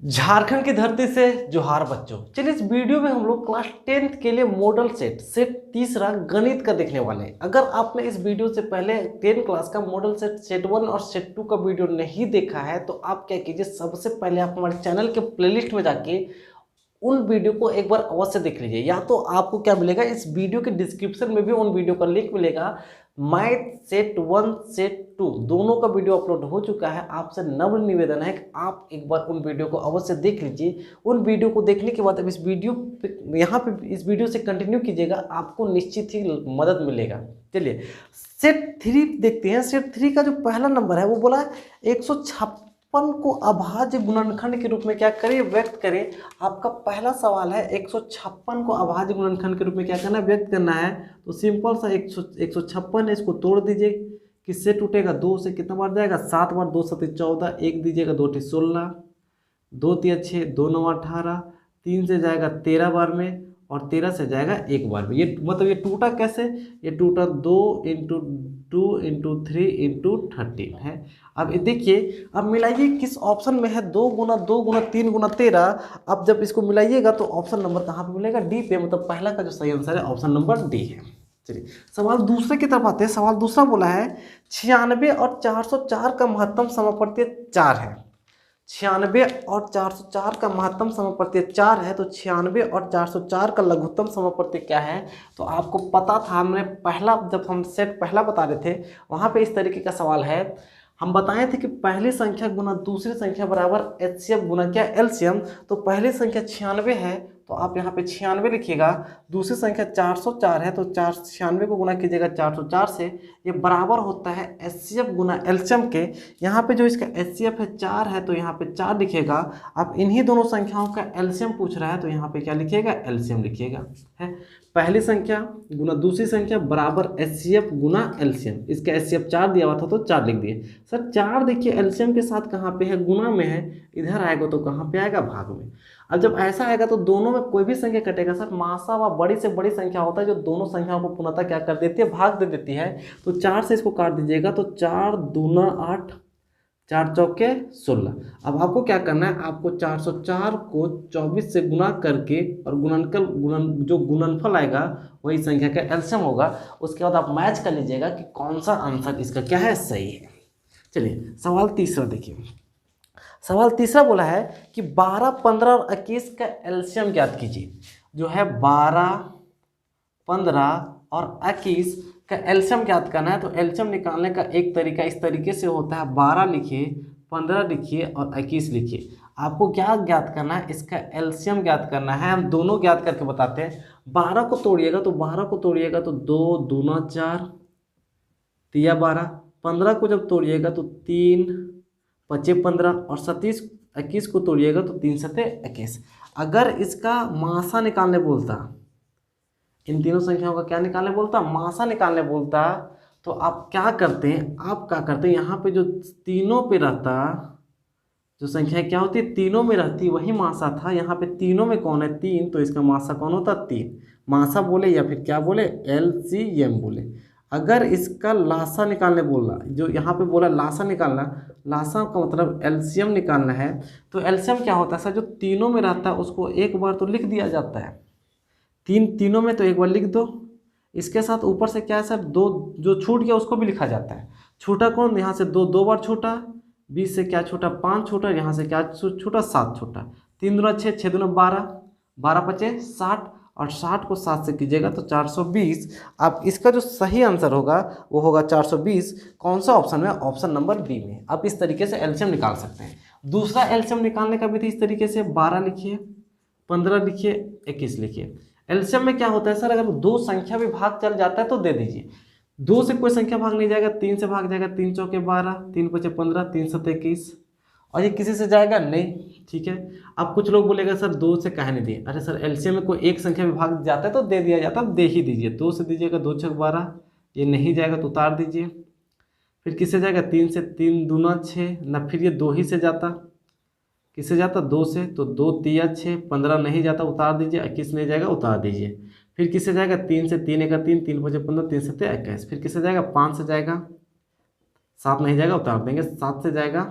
झारखंड की धरती से जोहार बच्चों। चलिए इस वीडियो में हम लोग क्लास 10th के लिए मॉडल सेट तीसरा गणित का देखने वाले हैं। अगर आपने इस वीडियो से पहले 10 क्लास का मॉडल सेट 1 और सेट 2 का वीडियो नहीं देखा है तो आप क्या कीजिए, सबसे पहले आप हमारे चैनल के प्लेलिस्ट में जाके उन वीडियो को एक बार अवश्य देख लीजिए। या तो आपको क्या मिलेगा, इस वीडियो के डिस्क्रिप्शन में भी उन वीडियो का लिंक मिलेगा। मैथ सेट 1 सेट 2 दोनों का वीडियो अपलोड हो चुका है। आपसे नम्र निवेदन है कि आप एक बार उन वीडियो को अवश्य देख लीजिए। उन वीडियो को देखने के बाद अब इस वीडियो पे यहाँ पे इस वीडियो से कंटिन्यू कीजिएगा, आपको निश्चित ही मदद मिलेगा। चलिए सेट 3 देखते हैं। सेट 3 का जो पहला नंबर है वो बोला 156 को अभाज्य गुणनखंड के रूप में क्या करें, व्यक्त करें। आपका पहला सवाल है 156 को अभाज्य गुणनखंड के रूप में क्या करना है, व्यक्त करना है। तो सिंपल सा 156 है, इसको तोड़ दीजिए। किससे टूटेगा, 2 से। कितना बार जाएगा, 7 बार। 2 7 14, 1 दीजिएगा, 2 16, 2 3 6, 2 9 18, 3 से जाएगा 13 बार में और 13 से जाएगा 1 बार में। ये मतलब ये टूटा कैसे, ये टूटा 2 × 2 × 3 × 13 है। अब देखिए, अब मिलाइए किस ऑप्शन में है, 2 × 2 × 3 × 13। अब जब इसको मिलाइएगा तो ऑप्शन नंबर कहाँ पे मिलेगा, डी पे। मतलब पहला का जो सही आंसर है ऑप्शन नंबर डी है। चलिए सवाल दूसरे की तरफ आते हैं। सवाल दूसरा बोला है 96 और 404 का महत्तम समापवर्तीय 4 है। 96 और 404 का महत्तम समापवर्तीय 4 है। तो 96 और 404 का लघुत्तम समापवर्तीय क्या है। तो आपको पता था, हमने पहला जब हम सेट पहला बता रहे थे वहाँ पे इस तरीके का सवाल है। हम बताए थे कि पहली संख्या गुना दूसरी संख्या बराबर HCF गुना क्या, एलसीएम। तो पहली संख्या 96 है तो आप यहाँ पे 96 लिखिएगा। दूसरी संख्या 404 है तो 96 को गुना कीजिएगा 404 से। ये बराबर होता है HCF गुना एलसीएम के। यहाँ पे जो इसका HCF है 4 है तो यहाँ पे 4 लिखिएगा। अब इन्हीं दोनों संख्याओं का एलसीएम पूछ रहा है तो यहाँ पे क्या लिखिएगा, एलसीएम लिखिएगा। है पहली संख्या गुना दूसरी संख्या बराबर HCF गुना एलसीएम। इसका HCF 4 दिया हुआ था तो 4 लिख दिए। सर 4 देखिए एलसीएम के साथ कहाँ पे है, गुना में है। इधर आएगा तो कहाँ पे आएगा, भाग में। अब जब ऐसा आएगा तो दोनों में कोई भी संख्या कटेगा। सर मासा व बड़ी से बड़ी संख्या होता है जो दोनों संख्याओं को पूर्णतः क्या कर देती है, भाग दे देती है। तो 4 से इसको काट दीजिएगा तो 4 दूना 8, 4 चौके 16। अब आपको क्या करना है, आपको 404 को 24 से गुना करके और जो गुणनफल आएगा वही संख्या का एलसीएम होगा। उसके बाद आप मैच कर लीजिएगा कि कौन सा आंसर इसका क्या है, सही है। चलिए सवाल तीसरा देखिए। सवाल तीसरा बोला है कि 12, 15 और 21 का एलसीएम ज्ञात कीजिए। जो है 12, 15 और 21 का एलसीएम ज्ञात करना है। तो एलसीएम निकालने का एक तरीका इस तरीके से होता है, 12 लिखिए, 15 लिखिए और 21 लिखिए। आपको क्या ज्ञात करना है, इसका एलसीएम ज्ञात करना है। हम दोनों ज्ञात करके बताते हैं। 12 को तोड़िएगा तो 2 दूना 4 तिया 12। 15 को जब तोड़िएगा तो 3 5 15 और 21 को तोड़िएगा तो 3 7 21। अगर इसका मासा निकालने बोलता, इन तीनों संख्याओं का क्या निकालने बोलता, मासा निकालने बोलता, तो आप क्या करते हैं, यहाँ पे जो तीनों पे रहता, जो संख्या क्या होती है तीनों में रहती, वही मासा था। यहाँ पे तीनों में कौन है, 3, तो इसका मासा कौन होता, 3। मासा बोले या फिर क्या बोले, LCM बोले। अगर इसका लासा निकालने बोला, जो यहाँ पे बोला लासा निकालना, लासा का मतलब एलसीएम निकालना है। तो एलसीएम क्या होता है सर, जो तीनों में रहता है उसको एक बार तो लिख दिया जाता है। तीनों में तो एक बार लिख दो। इसके साथ ऊपर से क्या है सर, 2 जो छूट गया उसको भी लिखा जाता है। छूटा कौन, यहाँ से 2 बार छूटा, 20 से क्या छूटा, 5 छूटा, यहाँ से क्या छूटा, 7 छूटा। 3 दूना 6, 6 दूना 12, 12 5 60 और 60 को 7 से कीजिएगा तो 420। अब इसका जो सही आंसर होगा वो होगा 420। कौन सा ऑप्शन में, ऑप्शन नंबर बी में। आप इस तरीके से एलसीएम निकाल सकते हैं। दूसरा एलसीएम निकालने का भी थी इस तरीके से, 12 लिखिए, 15 लिखिए, 21 लिखिए। एलसीएम में क्या होता है सर, अगर 2 संख्या भी भाग चल जाता है तो दे दीजिए। 2 से कोई संख्या भाग नहीं जाएगा, 3 से भाग जाएगा, 3 चौके 12, 3 5 15, 3 7 21। और ये किसी से जाएगा नहीं, ठीक है। अब कुछ लोग बोलेगा सर 2 से काहे नहीं दिए। अरे सर एलसीएम में कोई एक संख्या भी भाग जाता है तो दे दिया जाता है, दे ही दीजिए। 2 से दीजिएगा, 2 6 12, ये नहीं जाएगा तो उतार दीजिए। फिर किससे जाएगा, 3 से, 3 दूना 6 ना, फिर ये 2 ही से जाता, किससे जाता, 2 से, तो 2 तिया 6, 15 नहीं जाता, उतार दीजिए। 21 नहीं जाएगा, उतार दीजिए। फिर किससे जाएगा, 3 से, 3 1 3, 3 5 15, 3 7 21। फिर किससे जाएगा, 5 से जाएगा, 7 नहीं जाएगा, उतार देंगे। 7 से जाएगा,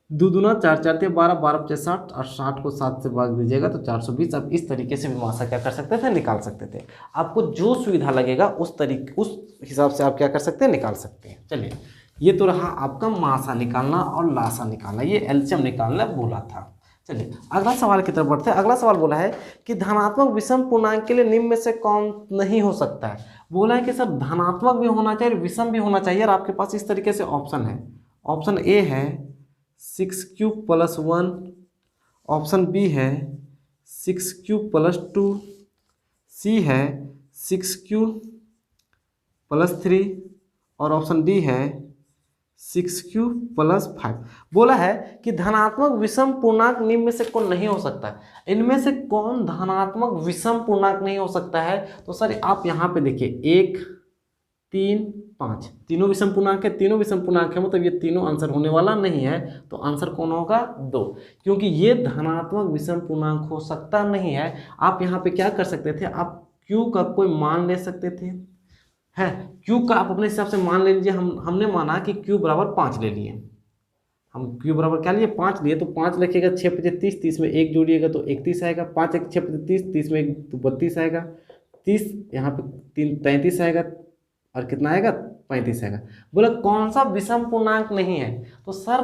दो दूना चार, चार ते 12, 12 पचे 60 और 60 को 7 से भाग दीजिएगा तो 420। अब इस तरीके से भी मासा क्या कर सकते थे, निकाल सकते थे। आपको जो सुविधा लगेगा उस हिसाब से आप क्या कर सकते हैं, निकाल सकते हैं। चलिए, ये तो रहा आपका मासा निकालना और लासा निकालना, ये एलसीएम निकालना बोला था। चलिए अगला सवाल की तरफ बढ़ते हैं। अगला सवाल बोला है कि धनात्मक विषम पूर्णांक के लिए निम्न में से कौन नहीं हो सकता है। बोला है कि सर धनात्मक भी होना चाहिए और विषम भी होना चाहिए, और आपके पास इस तरीके से ऑप्शन है। ऑप्शन ए है 6³+1, ऑप्शन बी है 6³+2, सी है 6³+3 और ऑप्शन डी है 6³+5। बोला है कि धनात्मक विषम पूर्णांक निम्न में से कौन नहीं हो सकता है। इनमें से कौन धनात्मक विषम पूर्णांक नहीं हो सकता है, तो सर आप यहाँ पे देखिए 1, 3, 5 तीनों विषम पूर्णांक है। तीनों विषम पूर्णांक है मतलब ये तीनों आंसर होने वाला नहीं है, तो आंसर कौन होगा, 2, क्योंकि ये धनात्मक विषम पूर्णांक हो सकता नहीं है। आप यहाँ पे क्या कर सकते थे, आप Q का कोई मान ले सकते थे, है Q का आप अपने हिसाब से मान ले लीजिए। हमने माना कि Q बराबर 5 ले लिए, हम Q बराबर क्या लिए, 5 लिए, तो 5 लिखिएगा 6 × 5 = 30, 30 में 1 जोड़िएगा तो 31 आएगा। 5 × 6 = 30, 30 में 1 तो 32 आएगा। 30 यहाँ पे 3 33 आएगा, और कितना आएगा, 35 आएगा। बोला कौन सा विषम पूर्णांक नहीं है, तो सर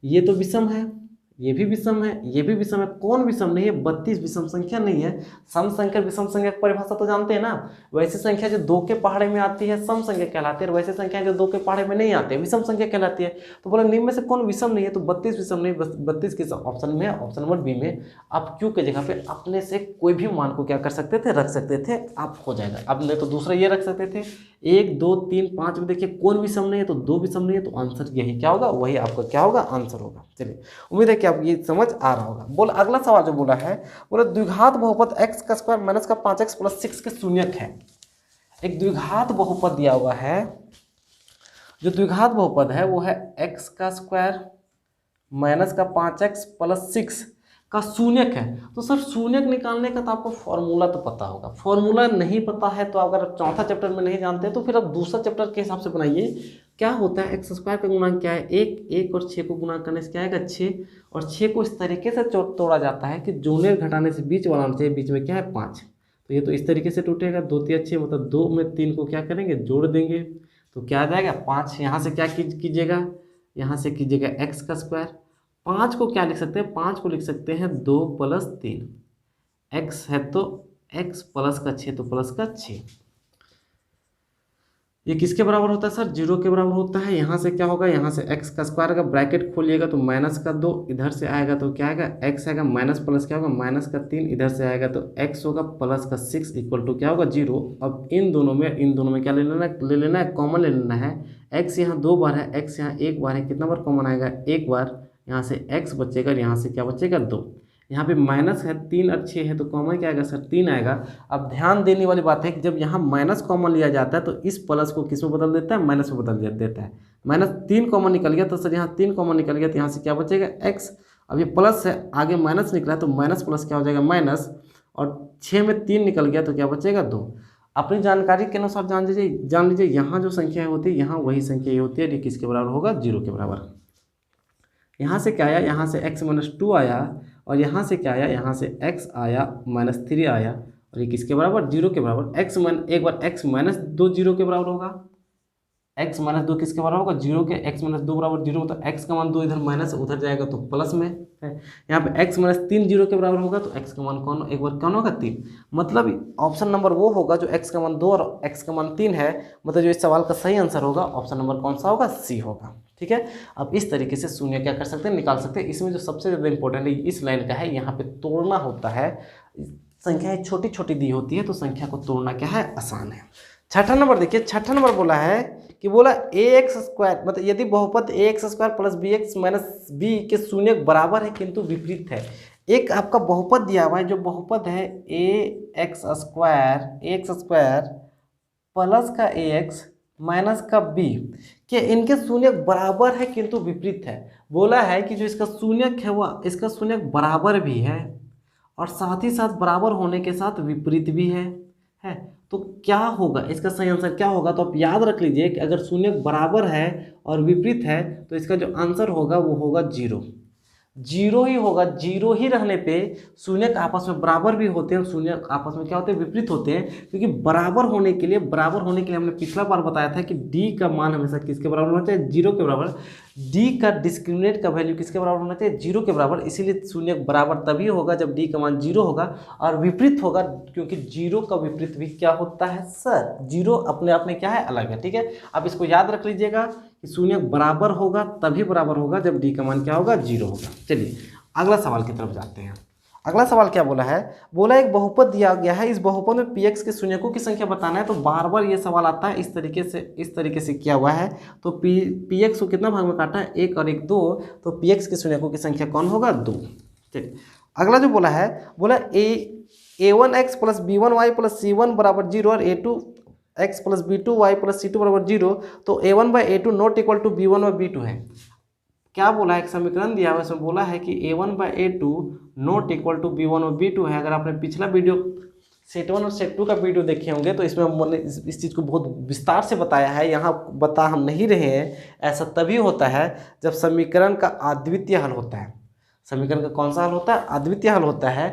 ये तो विषम है, ये भी विषम है, ये भी विषम है। कौन विषम नहीं है, 32 विषम संख्या नहीं है। सम संख्या विषम संख्या की परिभाषा तो जानते हैं ना, वैसी संख्या जो 2 के पहाड़े में आती है सम संख्या कहलाती है, और वैसी संख्या जो 2 के पहाड़े में नहीं आती है विषम संख्या कहलाती है। तो बोला निम्न में से कौन विषम नहीं है, तो 32 विषम नहीं, 32 किस ऑप्शन में है, ऑप्शन नंबर बी में। आप Q के जगह पे अपने से कोई भी मान को क्या कर सकते थे, रख सकते थे, आप हो जाएगा। अब नहीं तो दूसरा ये रख सकते थे 1, 2, 3, 5 में देखिए कौन विषम नहीं है, तो 2 विषम नहीं है, तो आंसर यही क्या होगा, वही आपका क्या होगा, आंसर होगा। चलिए उम्मीद है कि आप ये समझ आ रहा होगा। बोला अगला सवाल जो बोला है, बोला द्विघात बहुपद x² - 5x + 6 के शून्यक है। एक द्विघात बहुपद दिया हुआ है, जो द्विघात बहुपद है वो है x² - 5x + 6 का शून्यक है। तो सर शून्यक निकालने का तो आपको फॉर्मूला तो पता होगा, फॉर्मूला नहीं पता है तो अगर आप चौथा चैप्टर में नहीं जानते तो फिर आप दूसरा चैप्टर के हिसाब से बनाइए। क्या होता है, x² का गुणांक क्या है, 1 और 6 को गुणा करने से क्या आएगा, 6, और 6 को इस तरीके से तोड़ा जाता है कि जोड़ने घटाने से बीच वाला होना चाहिए, बीच में क्या है 5, तो ये तो इस तरीके से टूटेगा। 2 × 3 = 6 मतलब 2 में 3 को क्या करेंगे, जोड़ देंगे, तो क्या आ जाएगा 5। यहाँ से क्या कीजिएगा, यहाँ से कीजिएगा x²। 5 को क्या लिख सकते हैं, 5 को लिख सकते हैं 2 + 3, x है तो x प्लस का 6 तो प्लस का 6। ये किसके बराबर होता है सर, 0 के बराबर होता है। यहाँ से क्या होगा, यहाँ से x² का ब्रैकेट खोलिएगा तो -2, इधर से आएगा तो क्या आएगा, x आएगा, माइनस प्लस क्या होगा, -3, इधर से आएगा तो x होगा, प्लस का 6 = क्या होगा, 0। अब इन दोनों में क्या ले लेना है, कॉमन ले लेना है। x यहाँ 2 बार है, x यहाँ 1 बार है, कितना बार कॉमन आएगा, 1 बार। यहाँ से x बचेगा, यहाँ से क्या बचेगा, 2। यहाँ पे माइनस है, 3 और 6 है तो कॉमन क्या आएगा सर, 3 आएगा। अब ध्यान देने वाली बात है कि जब यहाँ माइनस कॉमन लिया जाता है तो इस प्लस को किस में बदल देता है, माइनस में बदल देता है। -3 कॉमन निकल गया तो सर यहाँ 3 कॉमन निकल गया तो यहाँ से क्या बचेगा, x। अब ये प्लस है, आगे माइनस निकला तो माइनस प्लस क्या हो जाएगा, माइनस, और 6 में 3 निकल गया तो क्या बचेगा, 2। अपनी जानकारी के अनुसार जान लीजिए यहाँ जो संख्या होती है यहाँ वही संख्या ये होती है, ये किसके बराबर होगा, 0 के बराबर। यहाँ से क्या आया, यहाँ से x - 2 आया, और यहाँ से क्या आया, यहाँ से x आया, -3 आया, और ये किसके बराबर, 0 के बराबर। एक बार x - 2 0 के बराबर होगा, x - 2 किसके बराबर होगा, 0 के। x - 2 बराबर 0 मतलब x का मान 2 इधर माइनस उधर जाएगा तो प्लस में है। यहाँ पे x - 3 0 के बराबर होगा तो x का मान कौन, एक बार कौन होगा, 3। मतलब ऑप्शन नंबर वो होगा जो x का मान 2 और x का मान 3 है, मतलब जो इस सवाल का सही आंसर होगा ऑप्शन नंबर कौन सा होगा, सी होगा। ठीक है, अब इस तरीके से शून्य क्या कर सकते हैं, निकाल सकते हैं। इसमें जो सबसे ज़्यादा इंपॉर्टेंट है इस लाइन का है, यहाँ पे तोड़ना होता है। संख्याएं छोटी छोटी दी होती है तो संख्या को तोड़ना क्या है, आसान है। छठा नंबर देखिए, छठा नंबर बोला है कि बोला ax² मतलब यदि बहुपद ax² + bx - b के शून्य बराबर है किंतु विपरीत है। एक आपका बहुपद दिया हुआ है, जो बहुपद है ax² प्लस का ax माइनस का b के इनके शून्यक बराबर है किंतु विपरीत है। बोला है कि जो इसका शून्यक है वह इसका शून्यक बराबर भी है और साथ ही साथ बराबर होने के साथ विपरीत भी है। तो क्या होगा, इसका सही आंसर क्या होगा, तो आप याद रख लीजिए कि अगर शून्यक बराबर है और विपरीत है तो इसका जो आंसर होगा वो होगा 0। जीरो ही होगा। जीरो ही रहने पे शून्य आपस में बराबर भी होते हैं, शून्य आपस में क्या होते हैं, विपरीत होते हैं। क्योंकि बराबर होने के लिए हमने पिछला बार बताया था कि डी का मान हमेशा किसके बराबर होना चाहिए, जीरो के बराबर। डी का डिस्क्रिमिनेंट का वैल्यू किसके बराबर होना चाहिए, जीरो के बराबर। इसीलिए शून्य बराबर तभी होगा जब डी का मान जीरो होगा, और विपरीत होगा क्योंकि जीरो का विपरीत भी क्या होता है सर, जीरो अपने आप में क्या है, अलग है। ठीक है, अब इसको याद रख लीजिएगा कि शून्य बराबर होगा तभी बराबर होगा जब डी का मान क्या होगा, जीरो होगा। चलिए अगला सवाल की तरफ जाते हैं। अगला सवाल क्या बोला है, बोला एक बहुपद दिया गया है, इस बहुपद में px के शून्यकों की संख्या बताना है। तो बार बार ये सवाल आता है इस तरीके से किया हुआ है। तो px को कितना भाग में काटा है, एक और एक दो, तो px के शून्यकों की संख्या कौन होगा, दो। चलिए अगला जो बोला है, बोला a1x plus b1y plus c1 बराबर जीरो और a2x plus b2y plus c2 बराबर जीरो। तो a1/a2 not equal to b1/b2 है। क्या बोला है, एक समीकरण दिया हुआ है, इसमें बोला है कि a1/a2 not equal to b1/b2 है। अगर आपने पिछला वीडियो सेट 1 और सेट 2 का वीडियो देखे होंगे तो इसमें हमने इस चीज़ को बहुत विस्तार से बताया है। यहाँ बता हम नहीं रहे हैं। ऐसा तभी होता है जब समीकरण का अद्वितीय हल होता है। समीकरण का कौन सा हल होता है, अद्वितीय हल होता है।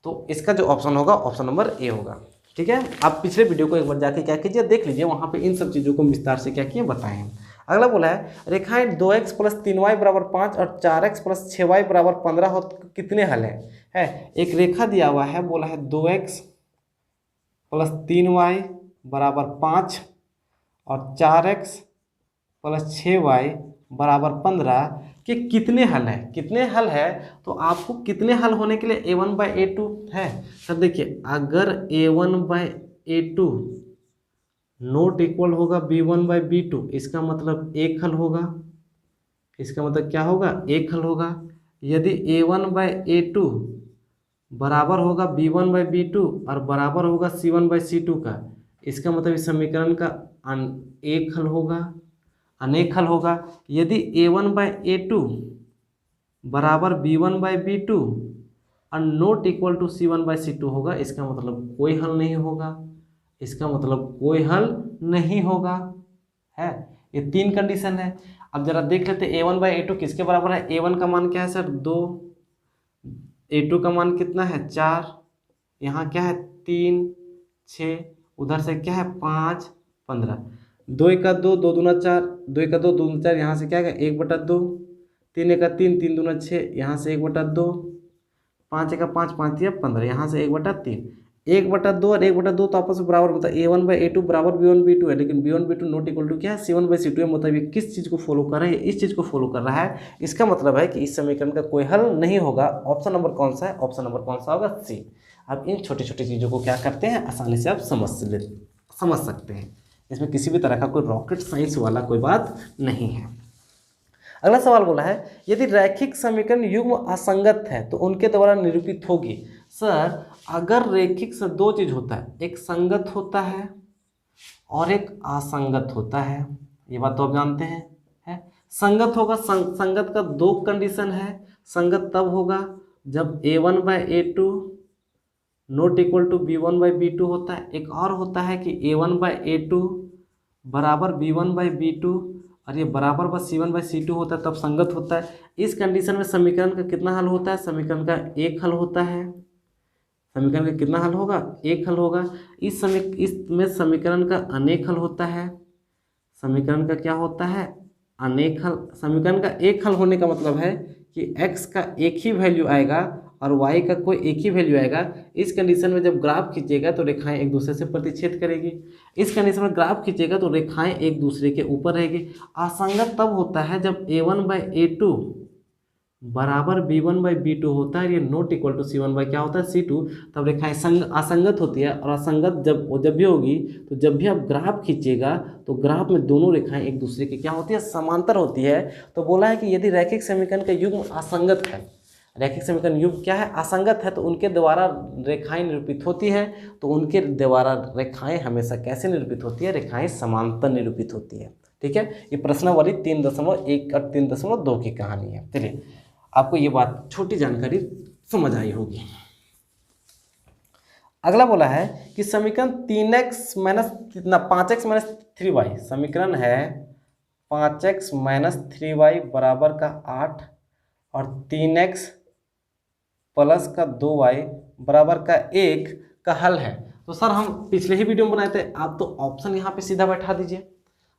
तो इसका जो ऑप्शन होगा, ऑप्शन नंबर ए होगा। ठीक है, आप पिछले वीडियो को एक बार जाके क्या कीजिए, देख लीजिए, वहाँ पे इन सब चीज़ों को विस्तार से क्या किए बताएं हैं। अगला बोला है रेखाएं 2x प्लस 3y बराबर 5 और 4x प्लस 6y बराबर 15 हो तो कितने हल है। एक रेखा दिया हुआ है, बोला है 2x प्लस 3y बराबर 5 और 4x प्लस 6y बराबर 15 कि कितने हल है, कितने हल है। तो आपको कितने हल होने के लिए a1/a2 है। सर देखिए, अगर a1/a2 नोट इक्वल होगा b1/b2, इसका मतलब एक हल होगा। इसका मतलब क्या होगा, एक हल होगा। यदि a1/a2 बराबर होगा b1/b2 और बराबर होगा c1/c2 का, इसका मतलब इस समीकरण का एक हल होगा, अनेक हल होगा। यदि a1/a2 बराबर b1/b2 और नोट इक्वल टू c1/c2 होगा, इसका मतलब कोई हल नहीं होगा। इसका मतलब कोई हल नहीं होगा है। ये तीन कंडीशन है। अब जरा देख लेते हैं a1/a2 किसके बराबर है। a1 का मान क्या है सर, 2, a2 का मान कितना है, 4, यहाँ क्या है 3, 6, उधर से क्या है 5, 15, 2 1 2, 2 दूना 4, 2 1 2, 2 दूना 4, यहाँ से क्या है 1/2, 3 1 3, 3 दूना 6, यहाँ से 1/2, 5 1 5, 5 3 15, यहाँ से 1/3, 1/2 और 1/2 तो आपस में बराबर होता है। a1/a2 बराबर b1/b2 है, लेकिन b1/b2 नॉट इक्वल टू क्या है, c1/c2 है। मतलब ये किस चीज़ को फॉलो कर रहा है, इस चीज़ को फॉलो कर रहा है। इसका मतलब है कि इस समीकरण का कोई हल नहीं होगा। ऑप्शन नंबर कौन सा है, ऑप्शन नंबर कौन सा होगा, सी। अब इन छोटी छोटी चीज़ों को क्या करते हैं, आसानी से आप समझ सकते हैं। इसमें किसी भी तरह का कोई रॉकेट साइंस वाला कोई बात नहीं है। अगला सवाल बोला है यदि रैखिक समीकरण युग्म असंगत है तो उनके द्वारा निरूपित होगी। सर अगर रैखिक से दो चीज होता है, एक संगत होता है और एक असंगत होता है, ये बात तो आप जानते हैं। संगत होगा, संगत का दो कंडीशन है। संगत तब होगा जब a1/a2 not equal to b1/b2 होता है। एक और होता है कि a1/a2 बराबर b1/b2 और ये बराबर बस c1/c2 होता है, तब संगत होता है। इस कंडीशन में समीकरण का कितना हल होता है, समीकरण का एक हल होता है। समीकरण का कितना हल होगा, एक हल होगा। इसमें समीकरण का अनेक हल होता है। समीकरण का क्या होता है, अनेक हल। समीकरण का एक हल होने का मतलब है कि x का एक ही वैल्यू आएगा और y का कोई एक ही वैल्यू आएगा। इस कंडीशन में जब ग्राफ खींचेगा तो रेखाएं एक दूसरे से प्रतिच्छेद करेगी। इस कंडीशन में ग्राफ खींचेगा तो रेखाएं एक दूसरे के ऊपर रहेगी। असंगत तब होता है जब a1/a2 बराबर b1/b2 होता है, ये नॉट इक्वल टू c1/ क्या होता है, c2, तब रेखाएं असंगत होती है। और असंगत जब भी होगी तो जब भी आप ग्राफ खींचेगा तो ग्राफ में दोनों रेखाएं एक दूसरे के क्या होती है, समांतर होती है। तो बोला है कि यदि रैखिक समीकरण का युग्म असंगत है, रैखिक समीकरण युग्म क्या है, असंगत है, तो उनके द्वारा रेखाएं निरूपित होती है। तो उनके द्वारा रेखाएं हमेशा कैसे निरूपित होती है, रेखाएं समांतर निरूपित होती है। ठीक है, ये प्रश्नावली 3.1 और 3.2 की कहानी है। चलिए आपको ये बात छोटी जानकारी समझ आई होगी। अगला बोला है कि समीकरण 5x माइनस 3y, समीकरण है 5x माइनस 3y बराबर का 8 और 3x प्लस का 2y बराबर का 1 का हल है। तो सर हम पिछले ही वीडियो में बनाए थे, आप तो ऑप्शन यहाँ पे सीधा बैठा दीजिए।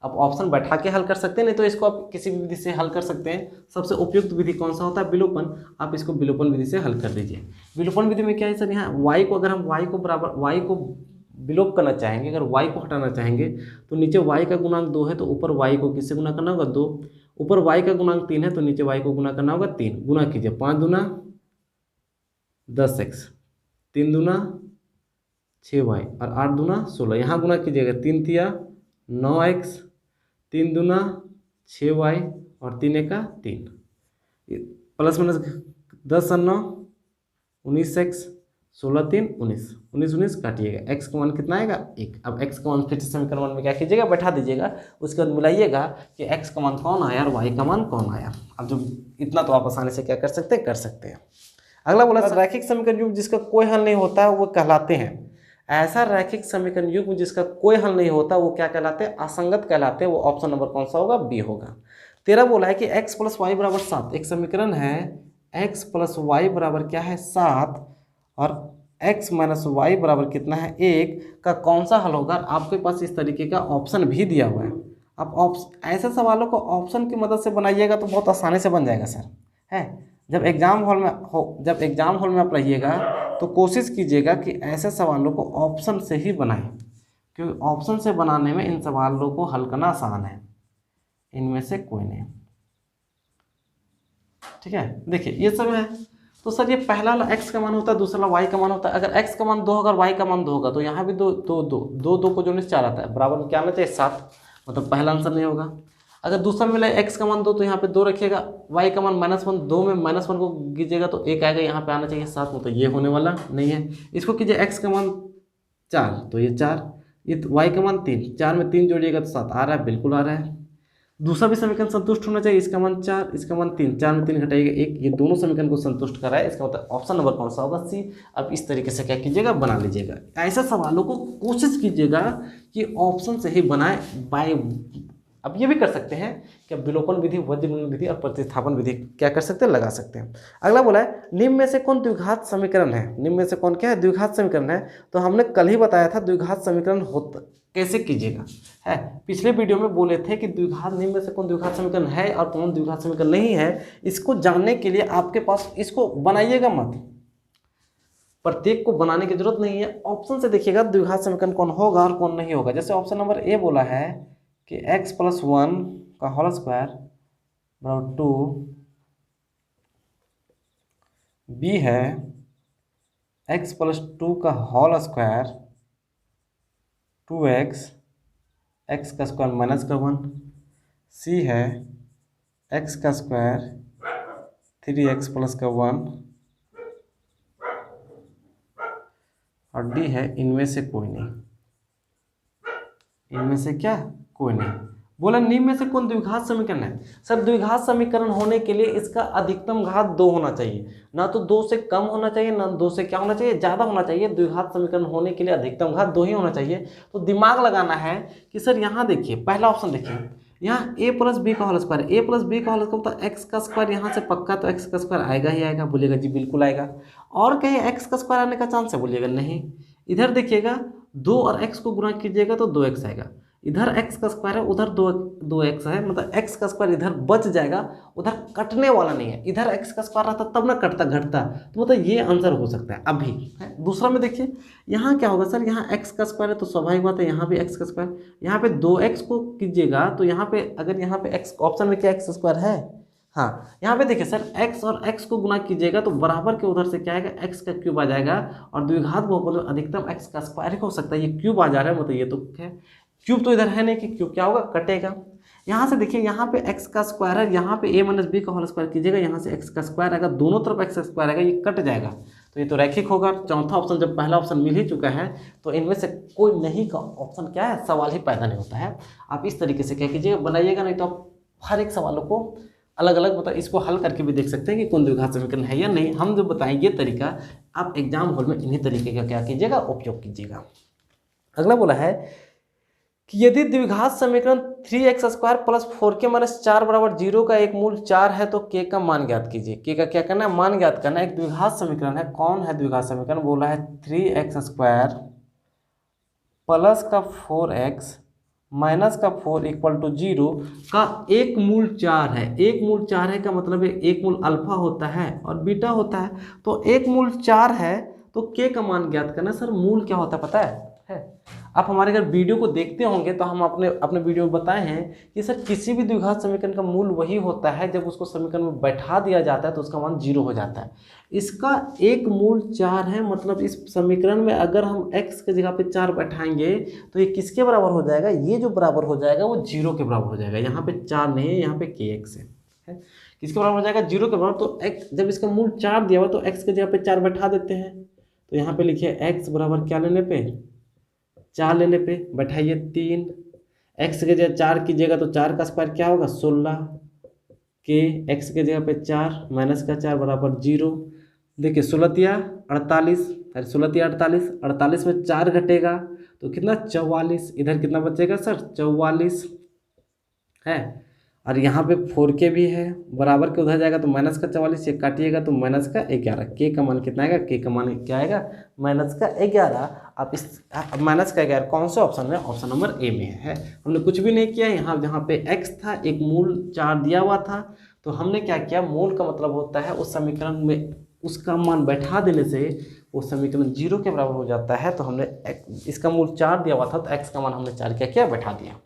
आप ऑप्शन बैठा के हल कर सकते हैं, नहीं तो इसको आप किसी भी विधि से हल कर सकते हैं। सबसे उपयुक्त विधि कौन सा होता है? विलोपन। आप इसको विलोपन विधि से हल कर दीजिए। विलोपन विधि में क्या है सर, यहाँ y को अगर हम y को विलोप करना चाहेंगे, अगर y को हटाना चाहेंगे तो नीचे y का गुणांक 2 है तो ऊपर y को किससे गुना करना होगा? 2। ऊपर y का गुणांक 3 है तो नीचे y को गुना करना होगा 3। गुना कीजिए, 5 दूना 10x, 3 दूना 6y और 8 दूना 16। यहाँ गुना कीजिएगा, 3 तिया 9x, 3 दूना 6y और 3 एका 3, प्लस माइनस 10 और 9 19x, 16 3 19, 19 19 काटिएगा, x का मान कितना आएगा? 1। अब x का मान फिर से समीकरण में क्या कीजिएगा? बैठा दीजिएगा। उसके बाद मिलाइएगा कि x का मान कौन आया और y का मान कौन आया। अब जो इतना तो आप आसानी से क्या कर सकते हैं? कर सकते हैं। अगला बोला रैखिक समीकरण युग्म जिसका कोई हल नहीं होता है वो कहलाते हैं। ऐसा रैखिक समीकरण युग्म जिसका कोई हल नहीं होता वो क्या कहलाते हैं? असंगत कहलाते हैं। वो ऑप्शन नंबर कौन सा होगा? बी होगा। 13 बोला है कि x प्लस वाई बराबर 7। एक समीकरण है x प्लस वाई बराबर क्या है? 7 और x माइनस वाई बराबर कितना है? 1 का कौन सा हल होगा? आपके पास इस तरीके का ऑप्शन भी दिया हुआ है। आप ऐसे सवालों को ऑप्शन की मदद से बनाइएगा तो बहुत आसानी से बन जाएगा सर, है। जब एग्जाम हॉल में आप रहिएगा तो कोशिश कीजिएगा कि ऐसे सवालों को ऑप्शन से ही बनाएं, क्योंकि ऑप्शन से बनाने में इन सवालों को हल करना आसान है, इनमें से कोई नहीं। ठीक है, देखिए ये सब है। तो सर ये पहला वाला x का मान होता है, दूसरा वाला y का मान होता है। अगर x का मान 2 अगर y का मान 2 होगा तो यहाँ भी 2 को जोड़ने से 4 आता है, बराबर में क्या आना चाहिए? 7। मतलब पहला आंसर नहीं होगा। अगर दूसरा में मिला x का मान 2 तो यहाँ पे 2 रखिएगा, y का मान -1, 2 में -1 को कीजिएगा तो 1 आएगा, यहाँ पे आना चाहिए 7। मतलब ये होने वाला नहीं है। इसको कीजिए x का मान 4 तो ये 4, ये y का मान 3, 4 में 3 जोड़िएगा तो 7 आ रहा है, बिल्कुल आ रहा है। दूसरा भी समीकरण संतुष्ट होना चाहिए। इसका मान 4, इसका मान 3, 4 में 3 घटाइएगा 1, ये दोनों समीकरण को संतुष्ट कर रहा है। इसका मतलब ऑप्शन नंबर कौन सा होगा? सी। अब इस तरीके से क्या कीजिएगा? बना लीजिएगा। ऐसे सवालों को कोशिश कीजिएगा कि ऑप्शन से ही बनाए। बाय अब ये भी कर सकते हैं कि अब विलोपन विधि, वज्रगुणन विधि और प्रतिस्थापन विधि क्या कर सकते हैं? लगा सकते हैं। अगला बोला है निम्न में से कौन द्विघात समीकरण है? निम्न में से कौन क्या है? द्विघात समीकरण है। तो हमने कल ही बताया था द्विघात समीकरण होता कैसे कीजिएगा, है। पिछले वीडियो में बोले थे कि द्विघात, निम्न में से कौन द्विघात समीकरण है और कौन द्विघात समीकरण नहीं है, इसको जानने के लिए आपके पास, इसको बनाइएगा मत, प्रत्येक को बनाने की जरूरत नहीं है। ऑप्शन से देखिएगा द्विघात समीकरण कौन होगा और कौन नहीं होगा। जैसे ऑप्शन नंबर ए बोला है कि x प्लस 1 का होल स्क्वायर बराबर 2, बी है x प्लस 2 का होल स्क्वायर 2x, x का स्क्वायर माइनस का 1, सी है x का स्क्वायर 3x प्लस का 1 और डी है इनमें से कोई नहीं। इनमें से क्या? कोई नहीं। बोला निम्न में से कौन द्विघात समीकरण है? सर द्विघात समीकरण होने के लिए इसका अधिकतम घात 2 होना चाहिए, ना तो 2 से कम होना चाहिए, ना 2 से क्या होना चाहिए? ज़्यादा होना चाहिए। द्विघात समीकरण होने के लिए अधिकतम घात 2 ही होना चाहिए। तो दिमाग लगाना है कि सर यहाँ देखिए, पहला ऑप्शन देखिए, यहाँ a प्लस बी का whole square, a plus B का होल स्क्वायर तो x का स्क्वायर यहाँ से पक्का, तो x का स्क्वायर आएगा ही आएगा। बोलिएगा जी बिल्कुल आएगा। और कहीं x का स्क्वायर आने का चांस है? बोलिएगा नहीं। इधर देखिएगा 2 और x को गुणा कीजिएगा तो 2x आएगा। इधर x का स्क्वायर है, उधर 2x है, मतलब x का स्क्वायर इधर बच जाएगा, उधर कटने वाला नहीं है। इधर x का स्क्वायर रहता तब ना कटता, घटता, तो मतलब ये आंसर हो सकता है अभी, है। दूसरा में देखिए यहाँ क्या होगा सर, यहाँ x का स्क्वायर है तो स्वाभाविक बात है यहाँ भी x का स्क्वायर, यहाँ पे 2x को कीजिएगा तो यहाँ पे, अगर यहाँ पे x ऑप्शन में क्या x स्क्वायर है? हाँ, यहाँ पे देखिए सर x और x को गुना कीजिएगा तो बराबर के उधर से क्या आएगा? x का क्यूब आ जाएगा। और द्विघात बहुपद में अधिकतम x का स्क्वायर ही हो सकता है। ये क्यूब आ जा रहा है, मतलब ये तो है क्यूब, तो इधर है नहीं कि क्यूब क्या होगा? कटेगा। यहाँ से देखिए यहाँ पे x का स्क्वायर है, यहाँ पे a माइनस बी का होल स्क्वायर कीजिएगा, यहाँ से x का स्क्वायर आएगा, दोनों तरफ x का स्क्वायर आएगा, ये कट जाएगा, तो ये तो रैखिक होगा। चौथा ऑप्शन, जब पहला ऑप्शन मिल ही चुका है तो इनमें से कोई नहीं का ऑप्शन क्या है? सवाल ही पैदा नहीं होता है। आप इस तरीके से क्या कीजिएगा? बनाइएगा, नहीं तो आप हर एक सवालों को अलग अलग मतलब इसको हल करके भी देख सकते हैं कि कौन द्विघात समीकरण है या नहीं। हम जो बताएं ये तरीका, आप एग्जाम हॉल में इन्हीं तरीके का क्या कीजिएगा? उपयोग कीजिएगा। अगला बोला है कि यदि द्विघात समीकरण 3x² प्लस 4k माइनस 4 बराबर 0 का एक मूल 4 है तो k का मान ज्ञात कीजिए। k का क्या करना है, मान ज्ञात करना है। एक द्विघात समीकरण है, कौन है द्विघात समीकरण, बोला है 3x² प्लस का 4x माइनस का 4 इक्वल टू 0 का एक मूल 4 है। एक मूल 4 है का मतलब है एक मूल अल्फा होता है और बीटा होता है, तो एक मूल 4 है तो k का मान ज्ञात करना। सर मूल क्या होता है पता है? आप हमारे अगर वीडियो को देखते होंगे तो हम अपने वीडियो में बताए हैं कि सर किसी भी द्विघात समीकरण का मूल वही होता है जब उसको समीकरण में बैठा दिया जाता है तो उसका मान 0 हो जाता है। इसका एक मूल 4 है, मतलब इस समीकरण में अगर हम x के जगह पे 4 बैठाएंगे तो ये किसके बराबर हो जाएगा, ये जो बराबर हो जाएगा वो 0 के बराबर हो जाएगा। यहाँ पे 4 नहीं है, यहाँ पे kx है। किसके बराबर हो जाएगा, 0 के बराबर। तो x जब इसका मूल 4 दिया हुआ तो x के जगह पे 4 बैठा देते हैं, तो यहाँ पे लिखिए x बराबर क्या लेने पे, 4 लेने पे बैठाइए 3। x के जगह 4 कीजिएगा तो 4 का स्क्वायर क्या होगा 16 के x के जगह पे 4 माइनस का 4 बराबर 0। देखिए 16 48, अरे 16 48, 48 में 4 घटेगा तो कितना 44, इधर कितना बचेगा सर 44 है। और यहाँ पे 4k भी है, बराबर के उधर जाएगा तो माइनस का 44, ये काटिएगा तो माइनस का 11। k का मान कितना आएगा, k का मान क्या आएगा माइनस का 11। आप इस माइनस का 11 कौन से ऑप्शन में, ऑप्शन नंबर ए में है। हमने कुछ भी नहीं किया, यहाँ जहाँ पे x था एक मूल 4 दिया हुआ था तो हमने क्या किया, मूल का मतलब होता है उस समीकरण में उसका मान बैठा देने से वो समीकरण 0 के बराबर हो जाता है। तो हमने इसका मूल 4 दिया हुआ था तो x का मान हमने 4 क्या किया, बैठा दिया,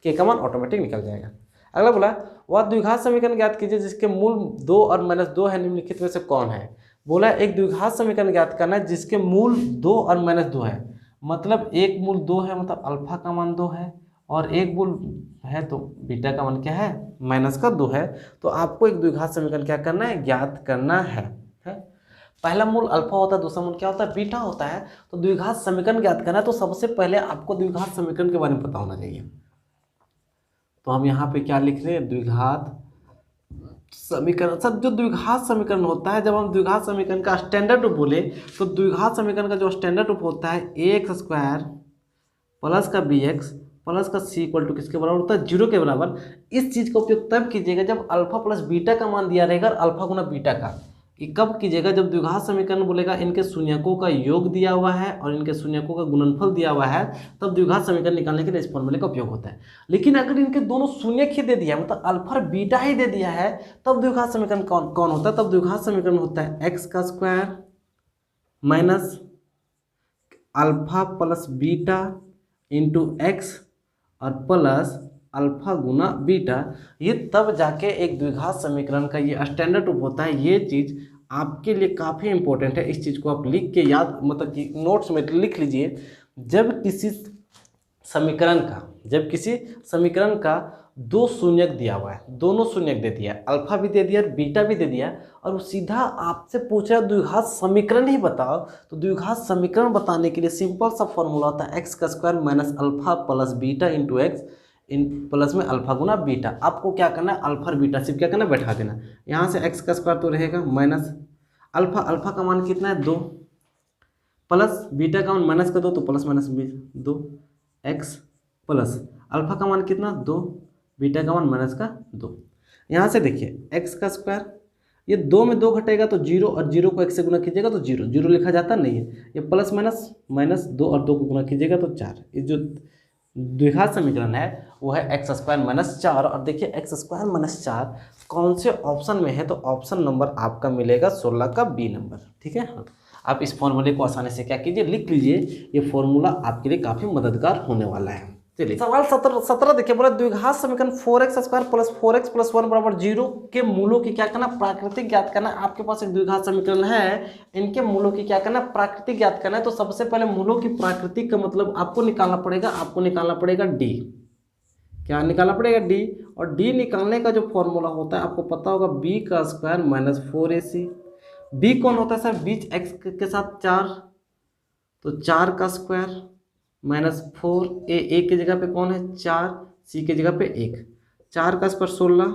k का मान ऑटोमेटिक निकल जाएगा। अगला बोला वह द्विघात समीकरण ज्ञात कीजिए जिसके मूल 2 और माइनस 2 है, निम्नलिखित में से कौन है। बोला एक द्विघात समीकरण ज्ञात करना है जिसके मूल 2 और माइनस 2 है, मतलब एक मूल 2 है मतलब अल्फा का मान 2 है, और एक मूल है तो बीटा का मान क्या है माइनस का 2 है। तो आपको एक द्विघात समीकरण क्या करना है, ज्ञात करना है। पहला मूल अल्फा होता है, दूसरा मूल क्या होता है बीटा होता है। तो द्विघात समीकरण ज्ञात करना है तो सबसे पहले आपको द्विघात समीकरण के बारे में पता होना चाहिए। तो हम यहाँ पे क्या लिख रहे हैं, द्विघात समीकरण। सर जो द्विघात समीकरण होता है, जब हम द्विघात समीकरण का स्टैंडर्ड रूप बोले तो द्विघात समीकरण का जो स्टैंडर्ड रूप होता है ax² प्लस का bx प्लस का c इक्वल टू किसके बराबर होता है 0 के बराबर। इस चीज़ का उपयोग तब कीजिएगा जब अल्फा प्लस बीटा का मान दिया रहेगा और अल्फा गुना बीटा का। ये कब कीजिएगा, जब द्विघात समीकरण बोलेगा इनके शून्यकों का योग दिया हुआ है और इनके शून्यकों का गुणनफल दिया हुआ है, तब द्विघात समीकरण निकालने के लिए इस फॉर्मूले का उपयोग होता है। लेकिन अगर इनके दोनों शून्यक ही दे दिया मतलब अल्फा और बीटा ही दे दिया है, तब द्विघात समीकरण कौन होता है, तब द्विघात समीकरण होता है x का square minus alpha plus beta into x और प्लस अल्फा गुना बीटा। ये तब जाके एक द्विघात समीकरण का ये स्टैंडर्ड रूप होता है। ये चीज़ आपके लिए काफ़ी इंपॉर्टेंट है, इस चीज़ को आप लिख के याद मतलब कि नोट्स में लिख लीजिए। जब किसी समीकरण का 2 शून्यक दिया हुआ है, दोनों शून्यक दे दिया, अल्फा भी दे दिया और बीटा भी दे दिया, और वो सीधा आपसे पूछ रहा है द्विघात समीकरण ही बताओ, तो द्विघात समीकरण बताने के लिए सिंपल सा फॉर्मूला होता है x का square minus alpha plus beta into X in plus में अल्फा गुना बीटा। आपको क्या करना है, अल्फा और बीटा सिर्फ क्या करना है बैठा देना। यहाँ से x का स्क्वायर तो रहेगा माइनस अल्फा का मान कितना है 2 प्लस बीटा का मान माइनस का 2 तो plus minus 2 x plus alpha का मान कितना 2 बीटा का मान माइनस का 2। यहाँ से देखिए x का स्क्वायर, ये 2 में 2 घटेगा तो 0 और 0 को x से गुना कीजिएगा तो 0 0 लिखा जाता नहीं है। ये प्लस माइनस माइनस 2 और 2 को गुना कीजिएगा तो 4। ये जो द्विघात समीकरण है वो है x स्क्वायर माइनस 4। और देखिए x स्क्वायर माइनस 4 कौन से ऑप्शन में है, तो ऑप्शन नंबर आपका मिलेगा 16 का बी नंबर। ठीक है, हाँ आप इस फॉर्मूले को आसानी से क्या कीजिए लिख लीजिए, ये फॉर्मूला आपके लिए काफ़ी मददगार होने वाला है। चलिए सवाल 17 देखिए, बोला द्विघात समीकरण 4x square plus 4x plus 1 बराबर 0 के मूलों की क्या करना, प्राकृतिक ज्ञात करना। आपके पास एक द्विघात समीकरण है, इनके मूलों की क्या करना, प्राकृतिक ज्ञात करना है। तो सबसे पहले मूलों की प्राकृतिक का मतलब आपको निकालना पड़ेगा d। क्या निकालना पड़ेगा d, और d निकालने का जो फॉर्मूला होता है आपको पता होगा b का स्क्वायर माइनस 4ac। b कौन होता है सर, बीच x के साथ 4, तो 4 का स्क्वायर माइनस 4 a की जगह पे कौन है 4, c की जगह पे 1, 4 का स्क्वायर 16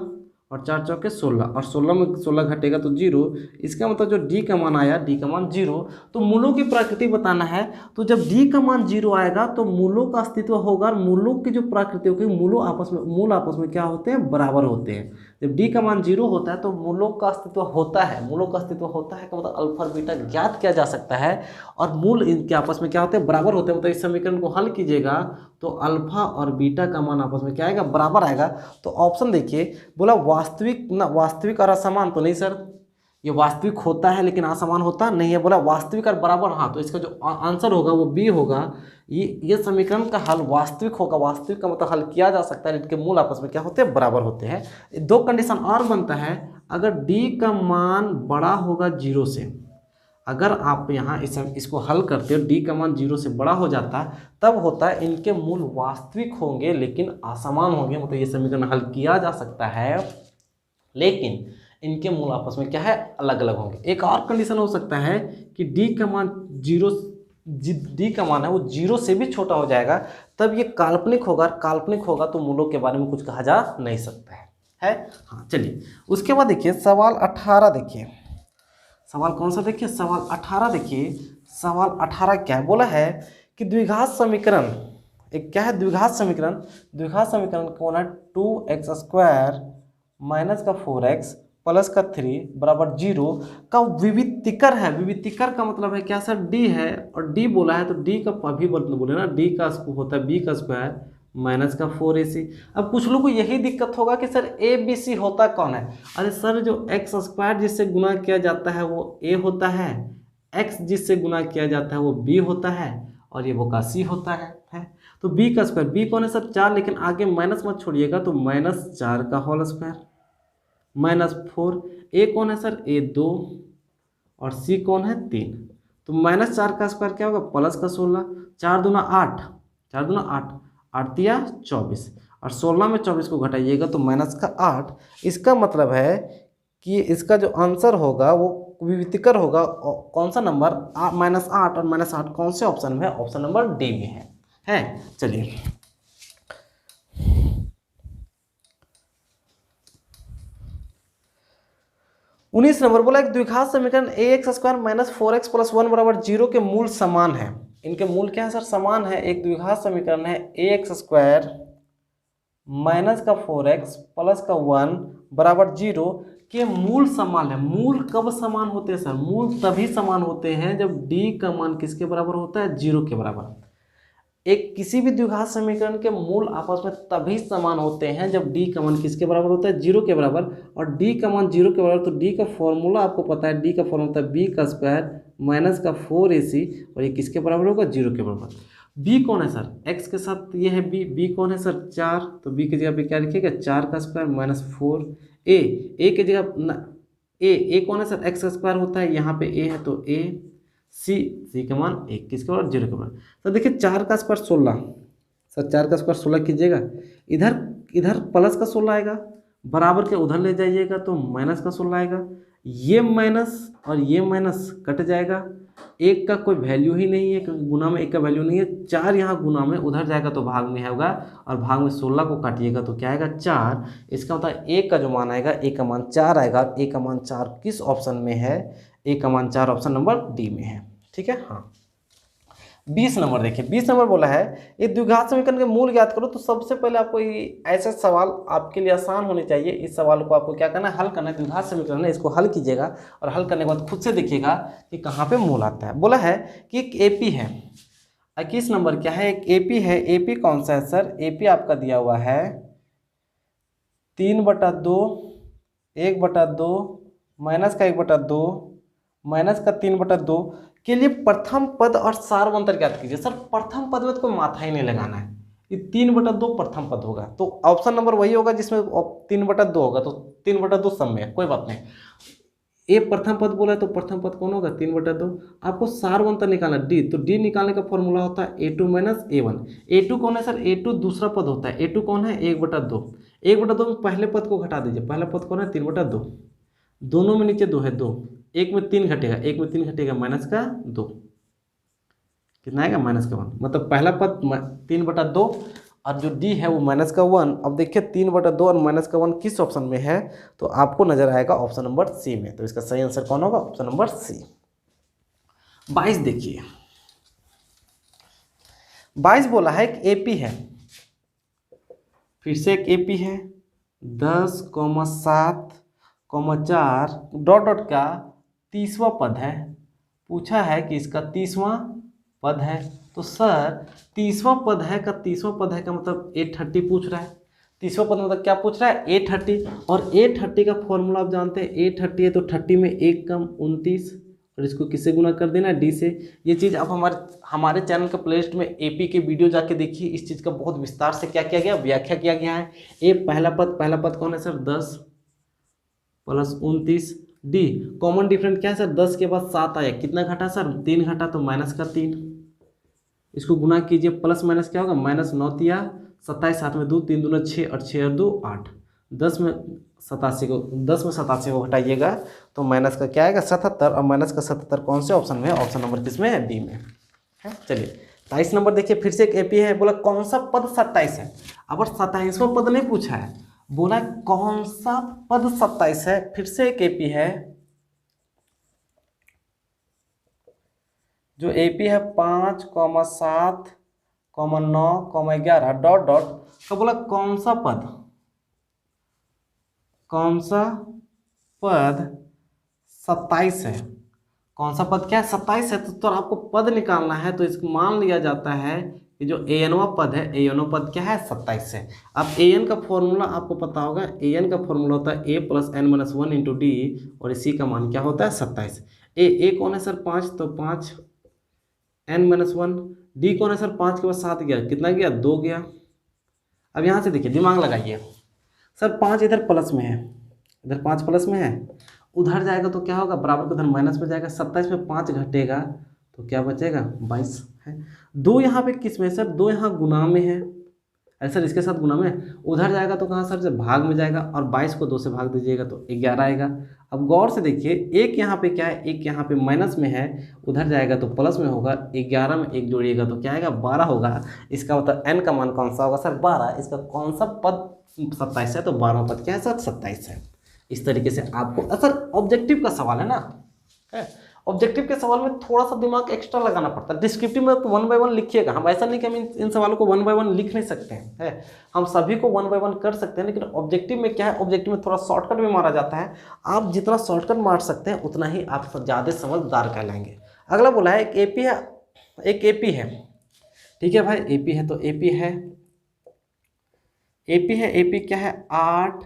और 4 चौके 16, और 16 में 16 घटेगा तो 0। इसका मतलब जो d का मान आया, d का मान 0। तो मूलों की प्रकृति बताना है, तो जब d का मान 0 आएगा तो मूलों का अस्तित्व होगा, और मूलों की जो प्रकृति होगी, मूल आपस में क्या होते हैं, बराबर होते हैं। जब d का मान 0 होता है तो मूलों का अस्तित्व होता है, मूलों का अस्तित्व होता है का मतलब अल्फा और बीटा ज्ञात किया जा सकता है, और मूल इनके आपस में क्या होते हैं, बराबर होते हैं। मतलब इस समीकरण को हल कीजिएगा तो अल्फा और बीटा का मान आपस में क्या आएगा, बराबर आएगा। तो ऑप्शन देखिए, बोला वास्तविक ना, वास्तविक और असमान तो नहीं सर, ये वास्तविक होता है लेकिन असमान होता नहीं है। बोला वास्तविक और बराबर, हाँ, तो इसका जो आंसर होगा वो बी होगा। ये समीकरण का हल वास्तविक होगा। वास्तविक का मतलब हल किया जा सकता है, इनके मूल आपस में क्या होते हैं, बराबर होते हैं। दो कंडीशन और बनता है, अगर डी का मान बड़ा होगा 0 से, अगर आप यहाँ इसको हल करते हो, d का मान 0 से बड़ा हो जाता तब होता है इनके मूल वास्तविक होंगे लेकिन असमान होंगे। मतलब ये समीकरण हल किया जा सकता है लेकिन इनके मूल आपस में क्या है, अलग अलग होंगे। एक और कंडीशन हो सकता है कि d का मान 0, d का मान है वो 0 से भी छोटा हो जाएगा, तब ये काल्पनिक होगा। काल्पनिक होगा तो मूलों के बारे में कुछ कहा जा नहीं सकता है। हाँ, चलिए उसके बाद देखिए सवाल 18। देखिए सवाल कौन सा, देखिए सवाल 18। देखिए सवाल 18 क्या है, बोला है कि द्विघात समीकरण, एक क्या है, द्विघात समीकरण। द्विघात समीकरण कौन है, 2x² माइनस का 4x प्लस का 3 बराबर 0 का विवितिकर है। विवितिकर का मतलब है क्या सर, d है, और d बोला है तो d का अभी बोले ना, d का होता है b का स्क्वायर माइनस का 4ac। अब कुछ लोगों को यही दिक्कत होगा कि सर ए बी सी होता कौन है। अरे सर जो एक्स स्क्वायर जिससे गुना किया जाता है वो a होता है, x जिससे गुना किया जाता है वो b होता है, और ये वो का c होता है। तो b का स्क्वायर, b कौन है सर 4, लेकिन आगे माइनस मत छोड़िएगा, तो -4 का होल स्क्वायर -4। a कौन है सर, a 2, और c कौन है 3। तो -4 का स्क्वायर क्या होगा, प्लस का 16, 4 दूना 8, 4 दूना 8, 8 तिया 24, और 16 में 24 को घटाइएगा तो माइनस का 8। इसका मतलब है कि इसका जो आंसर होगा वो विवितिकर होगा। कौन सा नंबर, -8, और -8 कौन से ऑप्शन में है, ऑप्शन नंबर डी में है। चलिए 19 नंबर, बोला एक द्विघात समीकरण ax² माइनस 4x प्लस 1 बराबर 0 के मूल समान है। इनके मूल क्या है सर, समान है। एक द्विघात समीकरण है ax² माइनस का 4x प्लस का 1 बराबर 0 के मूल समान है। मूल कब समान होते हैं सर, मूल तभी समान होते हैं जब d का मान किसके बराबर होता है, 0 के बराबर। एक किसी भी द्विघात समीकरण के मूल आपस में तभी समान होते हैं जब d का मान किसके बराबर होता है, 0 के बराबर। और d का मान 0 के बराबर, तो d का फॉर्मूला आपको पता है, d का फॉर्मूला होता है b का स्क्वायर माइनस का 4ac, और ये किसके बराबर होगा, 0 के बराबर। b कौन है सर, x के साथ ये है b कौन है सर 4, तो b की जगह पे क्या लिखिएगा, 4 का स्क्वायर माइनस 4। a की जगह a कौन है सर, x का स्क्वायर होता है, यहाँ पे a है तो a। c का मान 1 किसके बराबर, 0 के बराबर। तो देखिए 4 का स्क्वायर 16, सर 4 का स्क्वायर 16 कीजिएगा, इधर प्लस का 16 आएगा, बराबर के उधर ले जाइएगा तो माइनस का 16 आएगा। ये माइनस और ये माइनस कट जाएगा, 1 का कोई वैल्यू ही नहीं है क्योंकि गुना में 1 का वैल्यू नहीं है। 4 यहाँ गुना में, उधर जाएगा तो भाग में होगा, और भाग में 16 को काटिएगा तो क्या आएगा, 4। इसका मतलब a का जो मान आएगा, a का मान 4 आएगा। a का मान 4 किस ऑप्शन में है, a का मान 4 ऑप्शन नंबर डी में है। ठीक है, हाँ। 20 नंबर देखिए, 20 नंबर बोला है एक द्विघात समीकरण के मूल ज्ञात करो। तो सबसे पहले आपको ऐसे सवाल आपके लिए आसान होने चाहिए। इस सवाल को आपको क्या करना है, हल करना है। द्विघात समीकरण है, इसको हल कीजिएगा और हल करने के बाद खुद से देखिएगा कि कहाँ पे मूल आता है। बोला है कि एक एपी है, 21 नंबर क्या है, एक एपी है। एपी कौन सा है सर, एपी आपका दिया हुआ है 3/2, 1/2, माइनस का 1/2, माइनस का 3/2 के लिए प्रथम पद और सार अंतर ज्ञात कीजिए। सर प्रथम पद में तो कोई माथा ही नहीं लगाना है, ये 3/2 प्रथम पद होगा, तो ऑप्शन नंबर वही होगा जिसमें 3/2 होगा, तो 3/2 सब में, कोई बात नहीं। ए प्रथम पद बोला है तो प्रथम पद कौन होगा, 3/2। आपको सार अंतर निकालना डी, तो डी निकालने का फॉर्मूला होता है a2 माइनस a1। a2 कौन है सर, a2 दूसरा पद होता है, a2 कौन है 1/2। 1/2 में पहले पद को घटा दीजिए, पहला पद कौन है 3/2, दोनों में नीचे 2 है, 2, 1 में 3 घटेगा, 1 में 3 घटेगा माइनस का 2, कितना आएगा माइनस का 1। मतलब पहला पद 3/2 और जो डी है वो -1। अब देखिए 3/2 और -1 किस ऑप्शन में है, तो आपको नजर आएगा ऑप्शन नंबर सी में। तो इसका सही आंसर कौन होगा? Option number C. 22 देखिए, 22 बोला है एक एपी है, फिर से एक एपी है 10,7,4 डॉट डॉट का 30वां पद है। पूछा है कि इसका 30वां पद है। तो सर 30वां पद है का 30वां पद है का मतलब 830 पूछ रहा है। 30वां पद मतलब क्या पूछ रहा है? 830। और 830 का फॉर्मूला आप जानते हैं, 830 है तो 30 में 1 कम 29, और इसको किससे गुना कर देना? डी से। ये चीज़ आप हमारे चैनल के प्लेलिस्ट में एपी के वीडियो जाके देखिए, इस चीज़ का बहुत विस्तार से क्या किया गया, व्याख्या किया गया है। ए पहला पद कौन है सर? 10 + 29। डी कॉमन डिफरेंट क्या है सर? 10 के बाद 7 आया, कितना घटा सर? 3 घटा, तो -3। इसको गुना कीजिए, प्लस माइनस क्या होगा? -9 तिया 27, 7 में 2, 3 दूना 6 और 6 और 2 8। 10 में 87 को घटाइएगा तो माइनस का क्या आएगा? 77। और माइनस का 77 कौन से ऑप्शन में है? ऑप्शन नंबर किस में है? डी में है। चलिए 23 नंबर देखिए, फिर से एक एपी है। बोला कौन सा पद 27 है। अब 27वां पद नहीं पूछा है, बोला कौन सा पद 27 है। फिर से एक एपी है, जो एपी है 5,7,9,11 डॉट डॉट का। बोला कौन सा पद 27 है। कौन सा पद क्या है? 27 है। तो आपको पद निकालना है, तो इसको मान लिया जाता है कि जो एनवा पद है, एनवा पद क्या है? 27 है। अब एन का फॉर्मूला आपको पता होगा, एन का फॉर्मूला होता है a + n-1 × d, और इसी का मान क्या होता है? 27। ए कौन है सर? 5, तो 5 n-1। डी कौन है सर? 5 के बाद 7 गया, कितना गया? 2 गया। अब यहाँ से देखिए, दिमाग लगाइए सर, 5 इधर प्लस में है, इधर 5 प्लस में है, उधर जाएगा तो क्या होगा? बराबर का उधर माइनस में जाएगा। 27 में 5 घटेगा तो क्या बचेगा? 22 है। 2 यहाँ पे किस में है सर? 2 यहाँ गुना में है। अरे सर इसके साथ गुना में, उधर जाएगा तो कहाँ सर? जब भाग में जाएगा, और 22 को 2 से भाग दीजिएगा तो 11 आएगा। अब गौर से देखिए, एक यहाँ पे क्या है? एक यहाँ पे माइनस में है, उधर जाएगा तो प्लस में होगा। 11 में 1 जोड़िएगा तो क्या आएगा? 12 होगा। इसका मतलब n का मान कौन सा होगा सर? 12। इसका कौन सा पद 27 है? तो 12 पद क्या है सर? 27 है। इस तरीके से आपको, सर ऑब्जेक्टिव का सवाल है ना, ऑब्जेक्टिव के सवाल में थोड़ा सा दिमाग एक्स्ट्रा लगाना पड़ता है। डिस्क्रिप्टिव में तो 1 बाय 1 लिखिएगा, हम ऐसा नहीं कि हम इन सवालों को 1 बाय 1 लिख नहीं सकते हैं, है हम सभी को 1 बाय 1 कर सकते हैं। लेकिन ऑब्जेक्टिव में क्या है? ऑब्जेक्टिव में थोड़ा शॉर्टकट भी मारा जाता है। आप जितना शॉर्टकट मार सकते हैं उतना ही आप ज़्यादा समझदार कहलाएंगे। अगला बोला है एक एपी है, एक एपी है, ठीक है भाई, एपी है तो एपी है, एपी है, एपी क्या है? 8,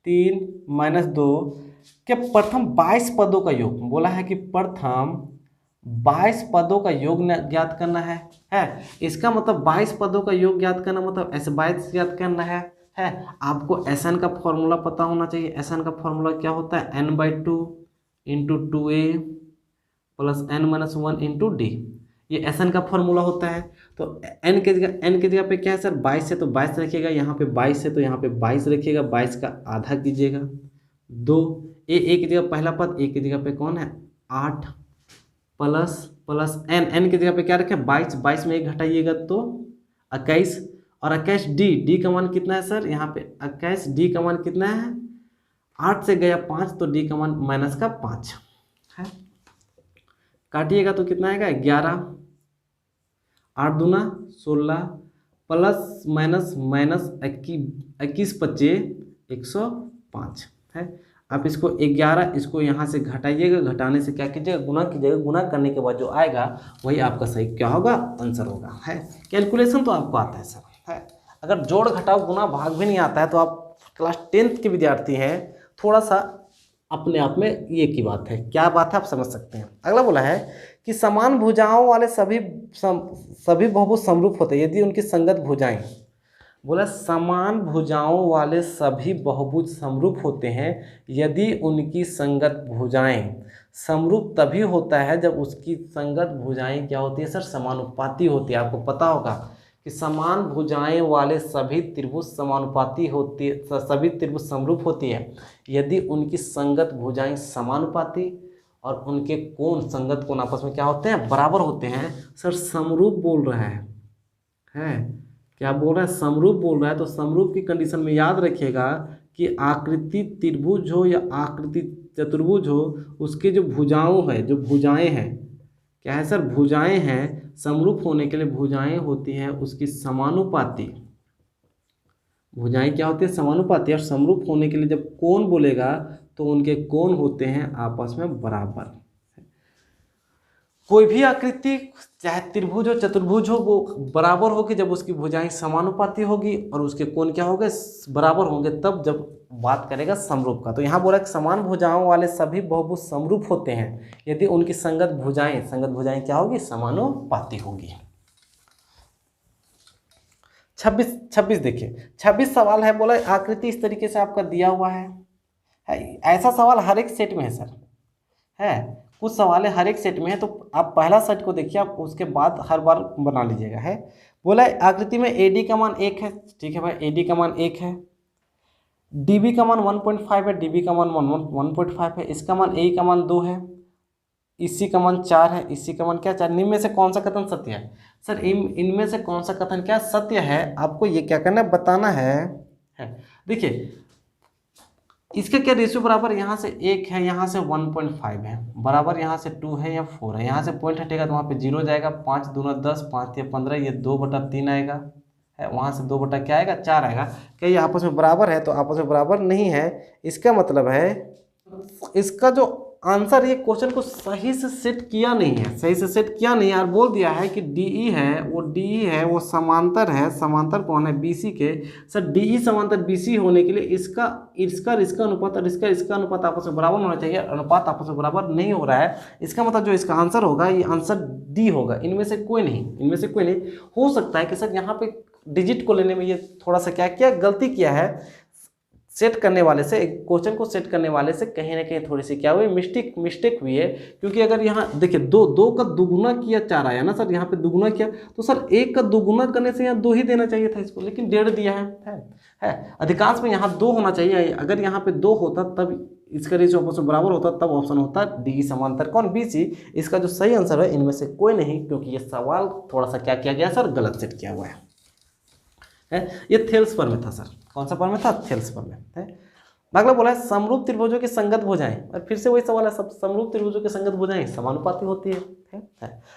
3 - 2 के प्रथम 22 पदों का योग। बोला है कि प्रथम 22 पदों का योग ज्ञात करना है। इसका मतलब 22 पदों का योग ज्ञात करना मतलब ऐसे 22 ज्ञात करना है। आपको एसएन का फॉर्मूला पता होना चाहिए। एसएन का फॉर्मूला क्या होता है? n/2 × 2a + n-1 × d। ये एसएन का फॉर्मूला होता है। तो n के जगह पे क्या है सर? 22 है तो 22 रखिएगा, यहाँ पे 22 है तो यहाँ पे 22 रखिएगा, 22 का आधा कीजिएगा 2। ए की जगह पहला पद, ए की जगह पे कौन है? 8 प्लस n की जगह पे क्या रखें? 22 में 1 घटाइएगा तो 21, और 21 डी का मान कितना है सर? यहाँ पे 21 डी का मान कितना है? 8 से गया 5 तो डी का मान -5 है। काटिएगा तो कितना आएगा? 11, 8 दूना 16 प्लस माइनस 21 25 105 है। आप इसको 11, इसको यहाँ से घटाइएगा, घटाने से क्या कीजिएगा? गुना कीजिएगा। गुना करने के बाद जो आएगा वही आपका सही क्या होगा? आंसर होगा। है कैलकुलेशन तो आपको आता है सर, है। अगर जोड़ घटाव गुना भाग भी नहीं आता है तो आप क्लास 10th के विद्यार्थी हैं, थोड़ा सा अपने आप में ये की बात है, क्या बात है आप समझ सकते हैं। अगला बोला है कि समान भुजाओं वाले सभी बहुभुज समरूप होते हैं यदि उनकी संगत भुजाएं। बोला समान भुजाओं वाले सभी बहुभुज समरूप होते हैं यदि उनकी संगत भुजाएं। समरूप तभी होता है जब उसकी संगत भुजाएं क्या होती है सर? समानुपाती होती है। आपको पता होगा कि समान भुजाएं वाले सभी त्रिभुज समानुपाती होती है, सभी त्रिभुज समरूप होती है यदि उनकी संगत भुजाएं समानुपाती और उनके कोण, संगत कोण आपस में क्या होते हैं? बराबर होते हैं। सर समरूप बोल रहा है क्या बोल रहा है, समरूप बोल रहा है। तो समरूप की कंडीशन में याद रखिएगा कि आकृति त्रिभुज हो या आकृति चतुर्भुज हो, उसके जो भुजाओं है, जो भुजाएं हैं, क्या है सर, भुजाएं हैं, समरूप होने के लिए भुजाएं होती हैं उसकी समानुपाती। भुजाएं क्या होती है, समानुपाती। और समरूप होने के लिए जब कोण बोलेगा तो उनके कोण होते हैं आपस में बराबर। कोई भी आकृति चाहे त्रिभुज हो चतुर्भुज हो, वो बराबर होगी जब उसकी भुजाएं समानुपाती होगी और उसके कोण क्या होंगे, बराबर होंगे, तब जब बात करेगा समरूप का। तो यहाँ बोला कि समान भुजाओं वाले सभी बहुभुज समरूप होते हैं यदि उनकी संगत भुजाएं क्या होगी, समानुपाती होगी। 26 देखिए, 26 सवाल है, बोला आकृति इस तरीके से आपका दिया हुआ है। ऐसा सवाल हर एक सेट में है सर, है कुछ सवाल है हर एक सेट में है। तो आप पहला सेट को देखिए, आप उसके बाद हर बार बना लीजिएगा। है बोला आकृति में AD का मान 1 है, ठीक है भाई, AD का मान 1 है, DB का मान 1.5 है, DB का मान 1.5 है, इसका मान AE का मान 2 है, EC का मान 4 है, EC का मान क्या 4। निम्न में से कौन सा कथन सत्य है सर, इनमें से कौन सा कथन क्या सत्य है, आपको ये क्या करना है, बताना है। देखिए इसका क्या रेशियो बराबर, यहाँ से 1 है, यहाँ से 1.5 है, बराबर यहाँ से 2 है या 4 है। यहाँ से पॉइंट हटेगा तो वहाँ पे 0 जाएगा, 5 दूना 10, 5 या 15, ये 2/3 आएगा, है, वहाँ से 2 बटा क्या आएगा, 4 आएगा। क्या ये आपस में बराबर है, तो आपस में बराबर नहीं है। इसका मतलब है इसका जो आंसर, ये क्वेश्चन को सही से सेट किया नहीं है, सही से सेट किया नहीं है, और बोल दिया है कि DE है, वो DE है, वो समांतर है। समांतर कौन है, BC के। सर DE समांतर BC होने के लिए इसका अनुपात और इसका अनुपात आपस में बराबर होना चाहिए, अनुपात आपस में बराबर नहीं हो रहा है। इसका मतलब जो इसका आंसर होगा, ये आंसर D होगा। इनमें से कोई नहीं हो सकता है कि सर यहाँ पे डिजिट को लेने में ये थोड़ा सा क्या किया, गलती किया है। सेट करने वाले से, क्वेश्चन को सेट करने वाले से कहीं ना कहीं थोड़ी सी क्या हुई, मिस्टेक हुई है। क्योंकि अगर यहाँ देखिए 2 का दुगुना किया 4 आया ना सर, यहाँ पे दुगुना किया तो सर 1 का दुगुना करने से यहाँ 2 ही देना चाहिए था इसको, लेकिन 1.5 दिया है। अधिकांश में यहाँ 2 होना चाहिए। अगर यहाँ पे 2 होता तब इसका रेशियो आपस में बराबर होता, तब ऑप्शन होता DE समांतर कौन, BC। इसका जो सही आंसर है इनमें से कोई नहीं, क्योंकि ये सवाल थोड़ा सा क्या किया गया सर, गलत सेट किया हुआ है। ये थेल्स पर में था सर, कौन सा पर में था, थेल्स पर में है। अगला बोला है समरूप त्रिभुजों की संगत भुजाएं, और फिर से वही सवाल है, सब समरूप त्रिभुजों की संगत भुजाएं समानुपाती होती है।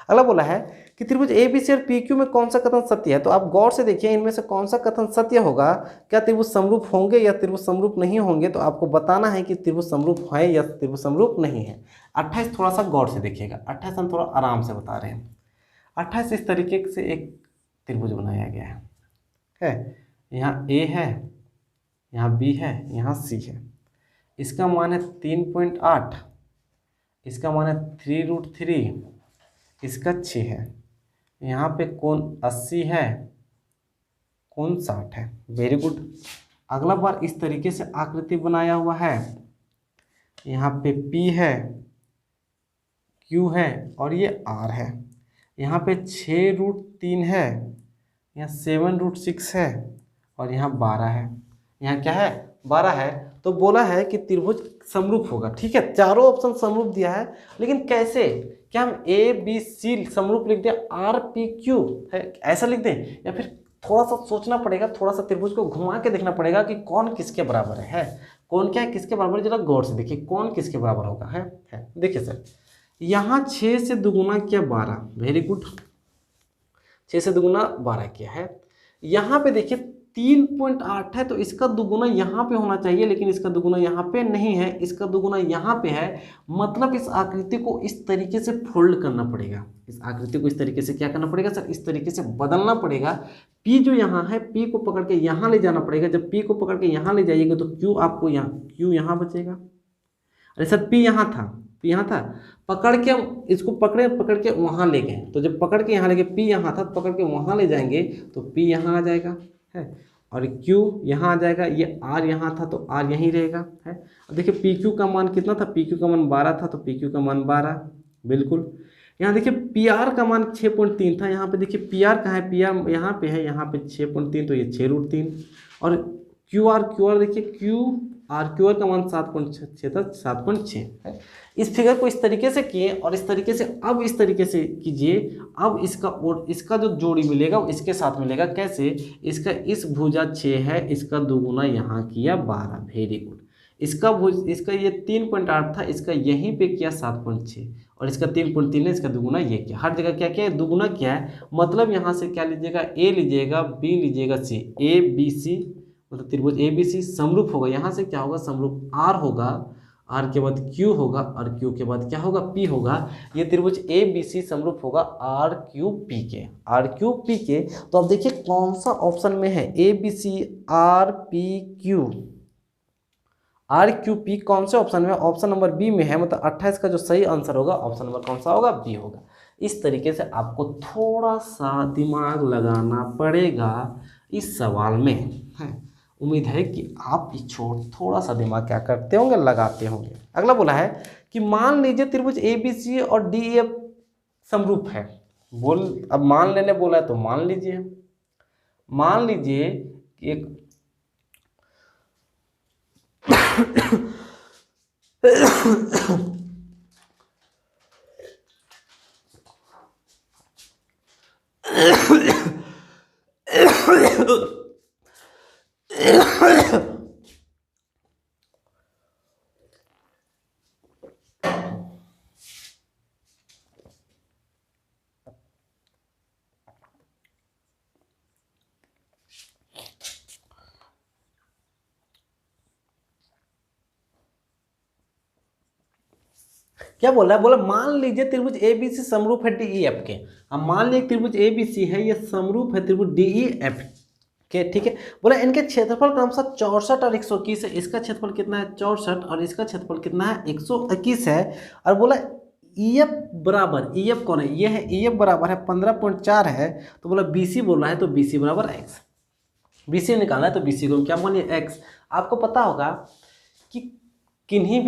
अगला बोला है कि त्रिभुज ABC और PQ में कौन सा कथन सत्य है। तो आप गौर से देखिए, इनमें से कौन सा कथन सत्य होगा, क्या त्रिभुज समरूप होंगे या त्रिभुज समरूप नहीं होंगे। तो आपको बताना है कि त्रिभुज समरूप है या त्रिभुज समरूप नहीं है। 28 थोड़ा सा गौर से देखिएगा, 28 हम थोड़ा आराम से बता रहे हैं। 28 इस तरीके से एक त्रिभुज बनाया गया है, यहाँ A है, यहाँ B है, यहाँ C है। इसका मान है 3.8, इसका मान है 3√3, इसका 6 है। यहाँ पे कोण 80 है, कोण 60 है। Very good. अगला बार इस तरीके से आकृति बनाया हुआ है, यहाँ पे P है, Q है और ये R है। यहाँ पे 6√3 है, यहाँ 7√6 है और यहाँ 12 है। यहाँ क्या है, 12 है। तो बोला है कि त्रिभुज समरूप होगा। ठीक है, चारों ऑप्शन समरूप दिया है, लेकिन कैसे, क्या हम ABC समरूप लिख दें, RPQ है ऐसा लिख दें, या फिर थोड़ा सा सोचना पड़ेगा, थोड़ा सा त्रिभुज को घुमा के देखना पड़ेगा कि कौन किसके बराबर है। कौन क्या है, किसके बराबर, जरा गौर से देखिए कौन किसके बराबर होगा। है देखिए सर, यहाँ 6 से दुगुना किया 12, वेरी गुड, 6 से दुगुना 12 किया है। यहाँ पे देखिए 3.8 है, तो इसका दुगुना यहाँ पे होना चाहिए, लेकिन इसका दुगुना यहाँ पे नहीं है, इसका दुगुना यहाँ पे है। मतलब इस आकृति को इस तरीके से फोल्ड करना पड़ेगा, इस आकृति को इस तरीके से क्या करना पड़ेगा सर, इस तरीके से बदलना पड़ेगा। P जो यहाँ है, P को पकड़ के यहाँ ले जाना पड़ेगा। जब P को पकड़ के यहाँ ले जाइएगा तो Q आपको Q यहाँ बचेगा। अरे सर P यहाँ था, P यहाँ था, पकड़ के हम इसको पकड़ के वहाँ ले गए, तो जब पकड़ के यहाँ ले गए, P यहाँ था, पकड़ के वहाँ ले जाएंगे तो P यहाँ आ जाएगा है, और Q यहाँ आ जाएगा। ये R यहाँ था तो R यहीं रहेगा है। देखिए PQ का मान कितना था, PQ का मान 12 था, तो PQ का मान 12 बिल्कुल। यहाँ देखिए PR का मान 6.3 था, यहाँ पे देखिए PR कहाँ है, PR यहाँ पे है, यहाँ पे 6.3, तो ये 6√3। और QR देखिए आर क्यू आर का मान 7.6 था, 7.6 है। इस फिगर को इस तरीके से किए और इस तरीके से, अब इस तरीके से कीजिए। अब इसका और इसका जो जोड़ी मिलेगा वो इसके साथ मिलेगा। कैसे? इसका इस भुजा 6 है, इसका दोगुना यहाँ किया 12। Very good. इसका ये 3.8 था, इसका यहीं पे किया 7.6 और इसका 3.3 है, इसका दुगुना ये किया। हर जगह क्या किया है? दुगुना किया है। मतलब यहाँ से क्या लीजिएगा? ए लीजिएगा, बी लीजिएगा, सी। ए बी सी मतलब त्रिभुज ए बी सी समरूप होगा। यहाँ से क्या होगा? समरूप आर होगा, आर के बाद क्यू होगा और क्यू के बाद क्या होगा? पी होगा। ये त्रिभुज ए बी सी समरूप होगा आर क्यू पी के, आर क्यू पी के। तो अब देखिए कौन सा ऑप्शन में है? A B C R P Q, R Q P कौन से ऑप्शन में? ऑप्शन नंबर बी में है। मतलब 28 का जो सही आंसर होगा ऑप्शन नंबर कौन सा होगा? बी होगा। इस तरीके से आपको थोड़ा सा दिमाग लगाना पड़ेगा इस सवाल में है। उम्मीद है कि आप थोड़ा सा दिमाग क्या करते होंगे? लगाते होंगे। अगला बोला है कि मान लीजिए त्रिभुज ए बी सी और डी एफ समरूप है। अब मान लेने बोला है तो मान लीजिए। मान लीजिए कि एक क्या बोल रहा है? बोला मान लीजिए त्रिभुज ए बी सी समरूप है डी ई एफ के। अब मान लीजिए त्रिभुज ए बी सी है, ये समरूप है त्रिभुज डी ई एफ के। ठीक है। बोला इनके क्षेत्रफल क्रमशः 64 और 121 है। इसका क्षेत्रफल कितना है? 64 और इसका क्षेत्रफल कितना है? 121 है। और बोला ई एफ बराबर, ई एफ कौन है? ये है। ई एफ बराबर है 15.4 है। तो बोला बी सी बोल रहा है तो बी सी बराबर एक्स। बी सी निकालना है तो बी सी को क्या मानिए? एक्स। आपको पता होगा कि किन्हीं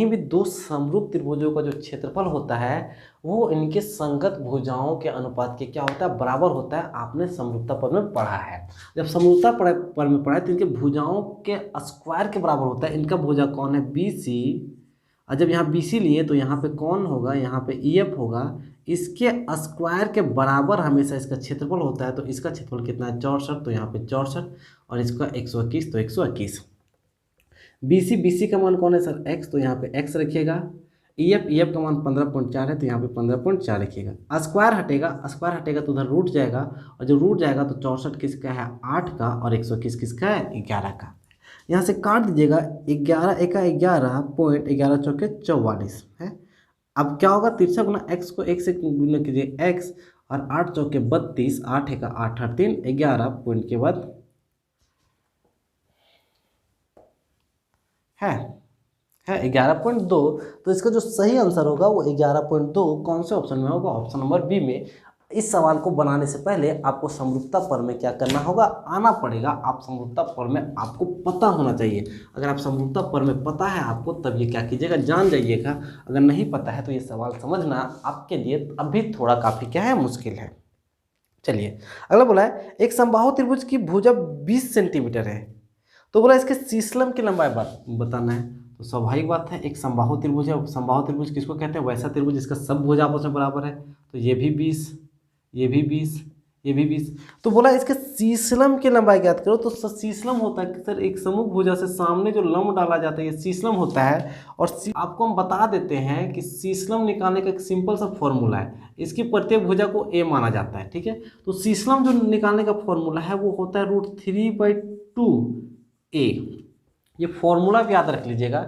भी दो समरूप त्रिभुजों का जो क्षेत्रफल होता है वो इनके संगत भुजाओं के अनुपात के क्या होता है? बराबर होता है। आपने समरूपता पद में पढ़ा है। जब समरूपता पद में पढ़ा है तो इनके भुजाओं के स्क्वायर के बराबर होता है। इनका भुजा कौन है? B C. और जब यहाँ बी सी लिए तो यहाँ पे कौन होगा? यहाँ पे ई एफ होगा। इसके स्क्वायर के बराबर हमेशा इसका क्षेत्रफल होता है। तो इसका क्षेत्रफल कितना है? 64। तो यहाँ पे 64 और इसका 121 तो 121। बी सी का मान कौन है सर? एक्स। तो यहाँ पे एक्स रखिएगा। ई एफ का मान 15.4 है तो यहाँ पे 15.4 रखिएगा। स्क्वायर हटेगा तो उधर रूट जाएगा और जब रूट जाएगा तो 64 किसका है? 8 का और 121 किसका है? 11 का। यहाँ से काट दीजिएगा। 11 एका 11 पॉइंट 11 चौके 44 है। अब क्या होगा? तिरछा गुना एक्स को 1 से गुना कीजिए एक्स और 8 चौके 32, 8 एका 8 और 3 11 पॉइंट के बाद है 11.2। तो इसका जो सही आंसर होगा वो 11.2 कौन से ऑप्शन में होगा? ऑप्शन नंबर बी में। इस सवाल को बनाने से पहले आपको समरूपता पर में क्या करना होगा? आना पड़ेगा। आप समरूपता पर में आपको पता होना चाहिए। अगर आप समरूपता पर में पता है आपको तब ये क्या कीजिएगा? जान जाइएगा। अगर नहीं पता है तो ये सवाल समझना आपके लिए अभी थोड़ा काफ़ी क्या है? मुश्किल है। चलिए अगला बोला है एक समबाहु त्रिभुज की भुजा 20 सेंटीमीटर है। तो बोला इसके शीशलम की लंबाई बताना है। तो स्वाभाविक बात है, एक समबाहु त्रिभुज है। समबाहु त्रिभुज किसको कहते हैं? वैसा त्रिभुज जिसका सब भुजा आपस में बराबर है। तो ये भी 20, ये भी 20, ये भी 20। तो बोला इसके शीशलम की लंबाई ज्ञात करो। तो शीशलम होता है कि सर एक समूह भुजा से सामने जो लंब डाला जाता है ये शीशलम होता है। और आपको हम बता देते हैं कि शीशलम निकालने का एक सिंपल सा फॉर्मूला है। इसकी प्रत्येक भुजा को ए माना जाता है। ठीक है। तो शीशलम जो निकालने का फॉर्मूला है वो होता है √3/2 ए। ये फॉर्मूला भी याद रख लीजिएगा।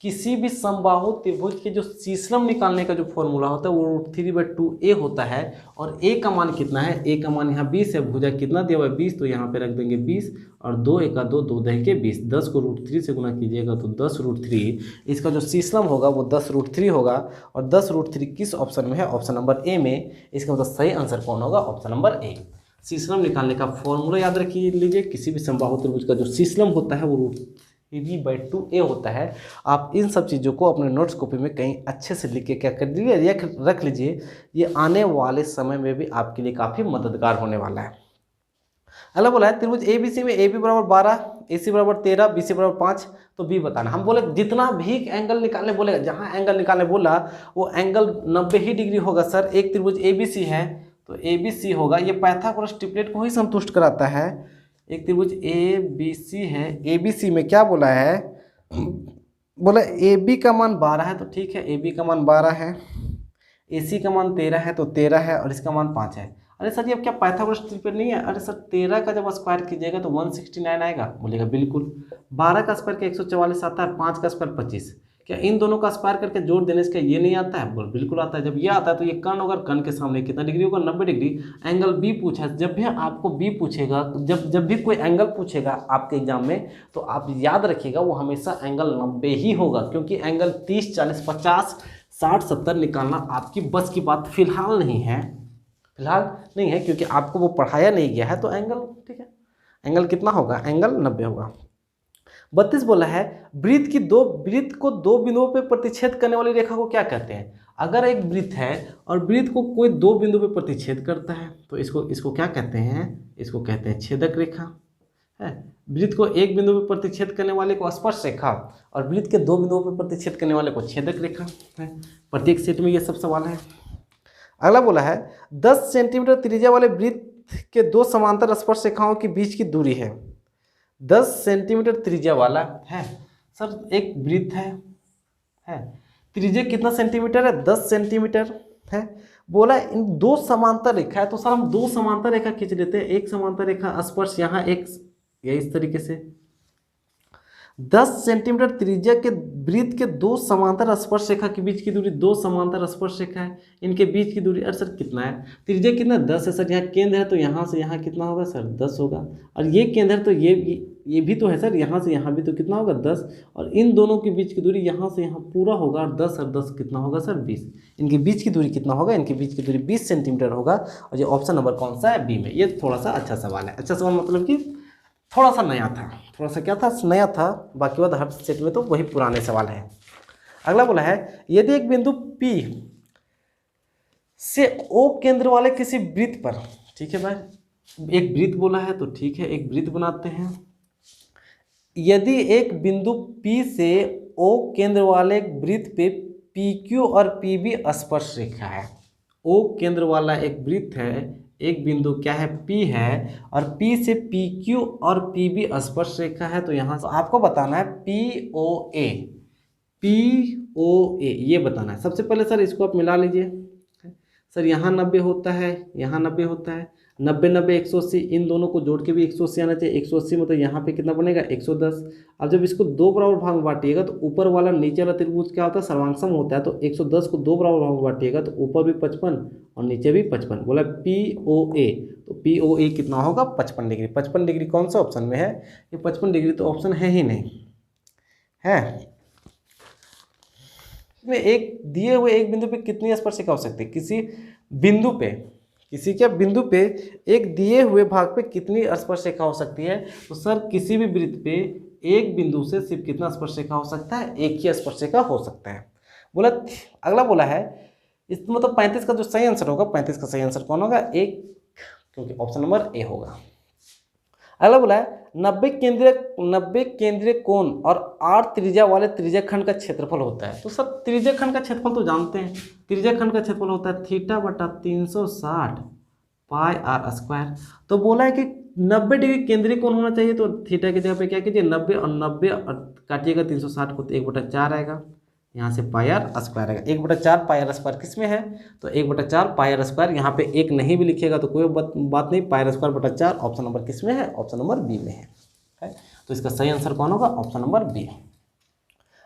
किसी भी समबाहु त्रिभुज के जो शीशलम निकालने का जो फॉर्मूला होता है वो √3/2 ए होता है। और ए का मान कितना है? ए का मान यहाँ 20 है। भुजा कितना दिया हुआ है? 20। तो यहाँ पे रख देंगे 20 और 2 एका 2, 2 दही के 20। 10 को √3 से गुना कीजिएगा तो 10√3। इसका जो शीशलम होगा वो 10√3 होगा। और 10√3 किस ऑप्शन में है? ऑप्शन नंबर ए में। इसका मतलब सही आंसर कौन होगा? Option number A. शीशलम निकालने का फॉर्मूला याद रखिए लीजिए। किसी भी समबाहु त्रिभुज का जो शीशलम होता है वो √3/2 ए होता है। आप इन सब चीज़ों को अपने नोट्स कॉपी में कहीं अच्छे से लिख के क्या कर दीजिए? रख लीजिए। ये आने वाले समय में भी आपके लिए काफ़ी मददगार होने वाला है। अगला बोला है त्रिभुज ABC में AB बराबर 12, AC बराबर 13, BC बराबर 5, तो B बताना। हम बोले जितना भी एंगल निकालने बोलेगा, जहाँ एंगल निकालने बोला वो एंगल 90 ही डिग्री होगा सर। एक त्रिभुज ABC है तो ABC होगा, ये पाइथागोरस ट्रिपलेट को ही संतुष्ट कराता है। एक त्रिभुज ABC है, ABC में क्या बोला है, बोला AB का मान 12 है तो ठीक है, AB का मान 12 है, AC का मान 13 है तो 13 है और इसका मान 5 है। अरे सर ये अब क्या पाइथागोरस ट्रिपलेट नहीं है? अरे सर 13 का जब स्क्वायर कीजिएगा तो 169 आएगा, बोलेगा बिल्कुल। 12 का स्क्वायर क्या 144 आता है, 5 का स्क्वायर 25, क्या इन दोनों का स्क्वायर करके जोड़ देने से क्या ये नहीं आता है? बोल बिल्कुल आता है। जब ये आता है तो ये कर्ण होगा, कर्ण के सामने कितना डिग्री होगा, 90 डिग्री। एंगल बी पूछा, जब भी आपको बी पूछेगा, जब भी कोई एंगल पूछेगा आपके एग्जाम में, तो आप याद रखिएगा वो हमेशा एंगल 90 ही होगा, क्योंकि एंगल 30, 40, 50, 60, 70 निकालना आपकी बस की बात फिलहाल नहीं है, क्योंकि आपको वो पढ़ाया नहीं गया है। तो एंगल ठीक है, एंगल कितना होगा, एंगल 90 होगा। 32 बोला है वृत्त को दो बिंदुओं पर प्रतिच्छेद करने वाली रेखा को क्या कहते हैं? अगर एक वृत्त है और वृत्त को कोई दो बिंदु पर प्रतिच्छेद करता है तो इसको क्या कहते हैं? इसको कहते हैं छेदक रेखा है। वृत्त को एक बिंदु पर प्रतिच्छेद करने वाले को स्पर्श रेखा और वृत्त के दो बिंदुओं पर प्रतिच्छेद करने वाले को छेदक रेखा है। प्रत्येक सेट में ये सब सवाल है। अगला बोला है 10 सेंटीमीटर त्रिज्या वाले वृत्त के दो समांतर स्पर्श रेखाओं के बीच की दूरी है। 10 सेंटीमीटर त्रिज्या वाला है सर, एक वृत्त है त्रिज्या कितना सेंटीमीटर है, 10 सेंटीमीटर है। बोला इन दो समांतर रेखा है, तो सर हम दो समांतर रेखा खींच लेते हैं। एक समांतर रेखा स्पर्श यहाँ एक, ये इस तरीके से 10 सेंटीमीटर त्रिज्या के वृत्त के दो समांतर स्पर्श रेखा के बीच की दूरी, दो समांतर स्पर्श रेखा है, इनके बीच की दूरी। अरे सर कितना है, त्रिज्या कितना 10 है सर। यहाँ केंद्र है तो यहाँ से यहाँ कितना होगा सर, 10 होगा। और ये केंद्र है तो ये भी तो है सर, यहाँ से यहाँ भी तो कितना होगा, 10। और इन दोनों के बीच की दूरी यहाँ से यहाँ पूरा होगा, और 10 और 10 कितना होगा सर, 20। इनके बीच की दूरी कितना होगा, इनके बीच की दूरी 20 सेंटीमीटर होगा। और ये ऑप्शन नंबर कौन सा है, बी में। ये थोड़ा सा अच्छा सवाल है। अच्छा सवाल मतलब कि थोड़ा सा नया था, थोड़ा सा क्या था, नया था। बाकी बात हर सेट में तो वही पुराने सवाल हैं। अगला बोला है यदि एक बिंदु P से O केंद्र वाले किसी वृत्त पर, ठीक है भाई, एक वृत्त बोला है तो ठीक है, एक वृत्त बनाते हैं। यदि एक बिंदु P से O केंद्र वाले वृत्त पे PQ और PB स्पर्श रेखा है। O केंद्र वाला एक वृत्त है, एक बिंदु क्या है, P है, और P से PQ और PB स्पर्श रेखा है। तो यहाँ से आपको बताना है POA ये बताना है। सबसे पहले सर इसको आप मिला लीजिए। सर यहाँ 90 होता है, यहाँ 90 होता है, 90 90 180, इन दोनों को जोड़ के भी 180 आना चाहिए। 180 मतलब यहाँ पे कितना बनेगा, 110। अब जब इसको दो बराबर भाग में बांटिएगा तो ऊपर वाला नीचे वाला त्रिभुज क्या होता है, सर्वांगसम होता है। तो 110 को दो बराबर भाग में बांटिएगा तो ऊपर भी 55 और नीचे भी 55। बोला POA, तो POA कितना होगा, 55 डिग्री। 55 डिग्री कौन सा ऑप्शन में है, ये 55 डिग्री तो ऑप्शन है ही नहीं है। में एक दिए हुए एक बिंदु पे कितनी स्पर्शिका हो सकती है, किसी बिंदु पे, किसी क्या बिंदु पे एक दिए हुए भाग पे कितनी स्पर्शिका हो सकती है? तो सर किसी भी वृत्त पे एक बिंदु से सिर्फ कितना स्पर्शिका हो सकता है, एक ही स्पर्शिका हो सकता है। बोला अगला बोला है इस मतलब 35 का जो सही आंसर होगा, 35 का सही आंसर कौन होगा, एक, क्योंकि ऑप्शन नंबर ए होगा। अगला बोला है 90 केंद्रीय कोण और 8 त्रिज्या वाले त्रिज्या खंड का क्षेत्रफल होता है। तो सर त्रिज्या खंड का क्षेत्रफल तो जानते हैं, त्रिज्या खंड का क्षेत्रफल होता है θ/360 πr²। तो बोला है कि 90 डिग्री केंद्रीय कोण होना चाहिए, तो थीटा की जगह पे क्या कीजिए 90 और 90 और काटिएगा 360 को तो 1/4 आएगा, यहाँ से πr² आएगा। 1/4 πr² किस में है, तो 1/4 πr²। यहाँ पे एक नहीं भी लिखिएगा तो कोई बात नहीं, πr²/4 ऑप्शन नंबर किस में है, ऑप्शन नंबर बी में है। तो इसका सही आंसर कौन होगा, ऑप्शन नंबर बी।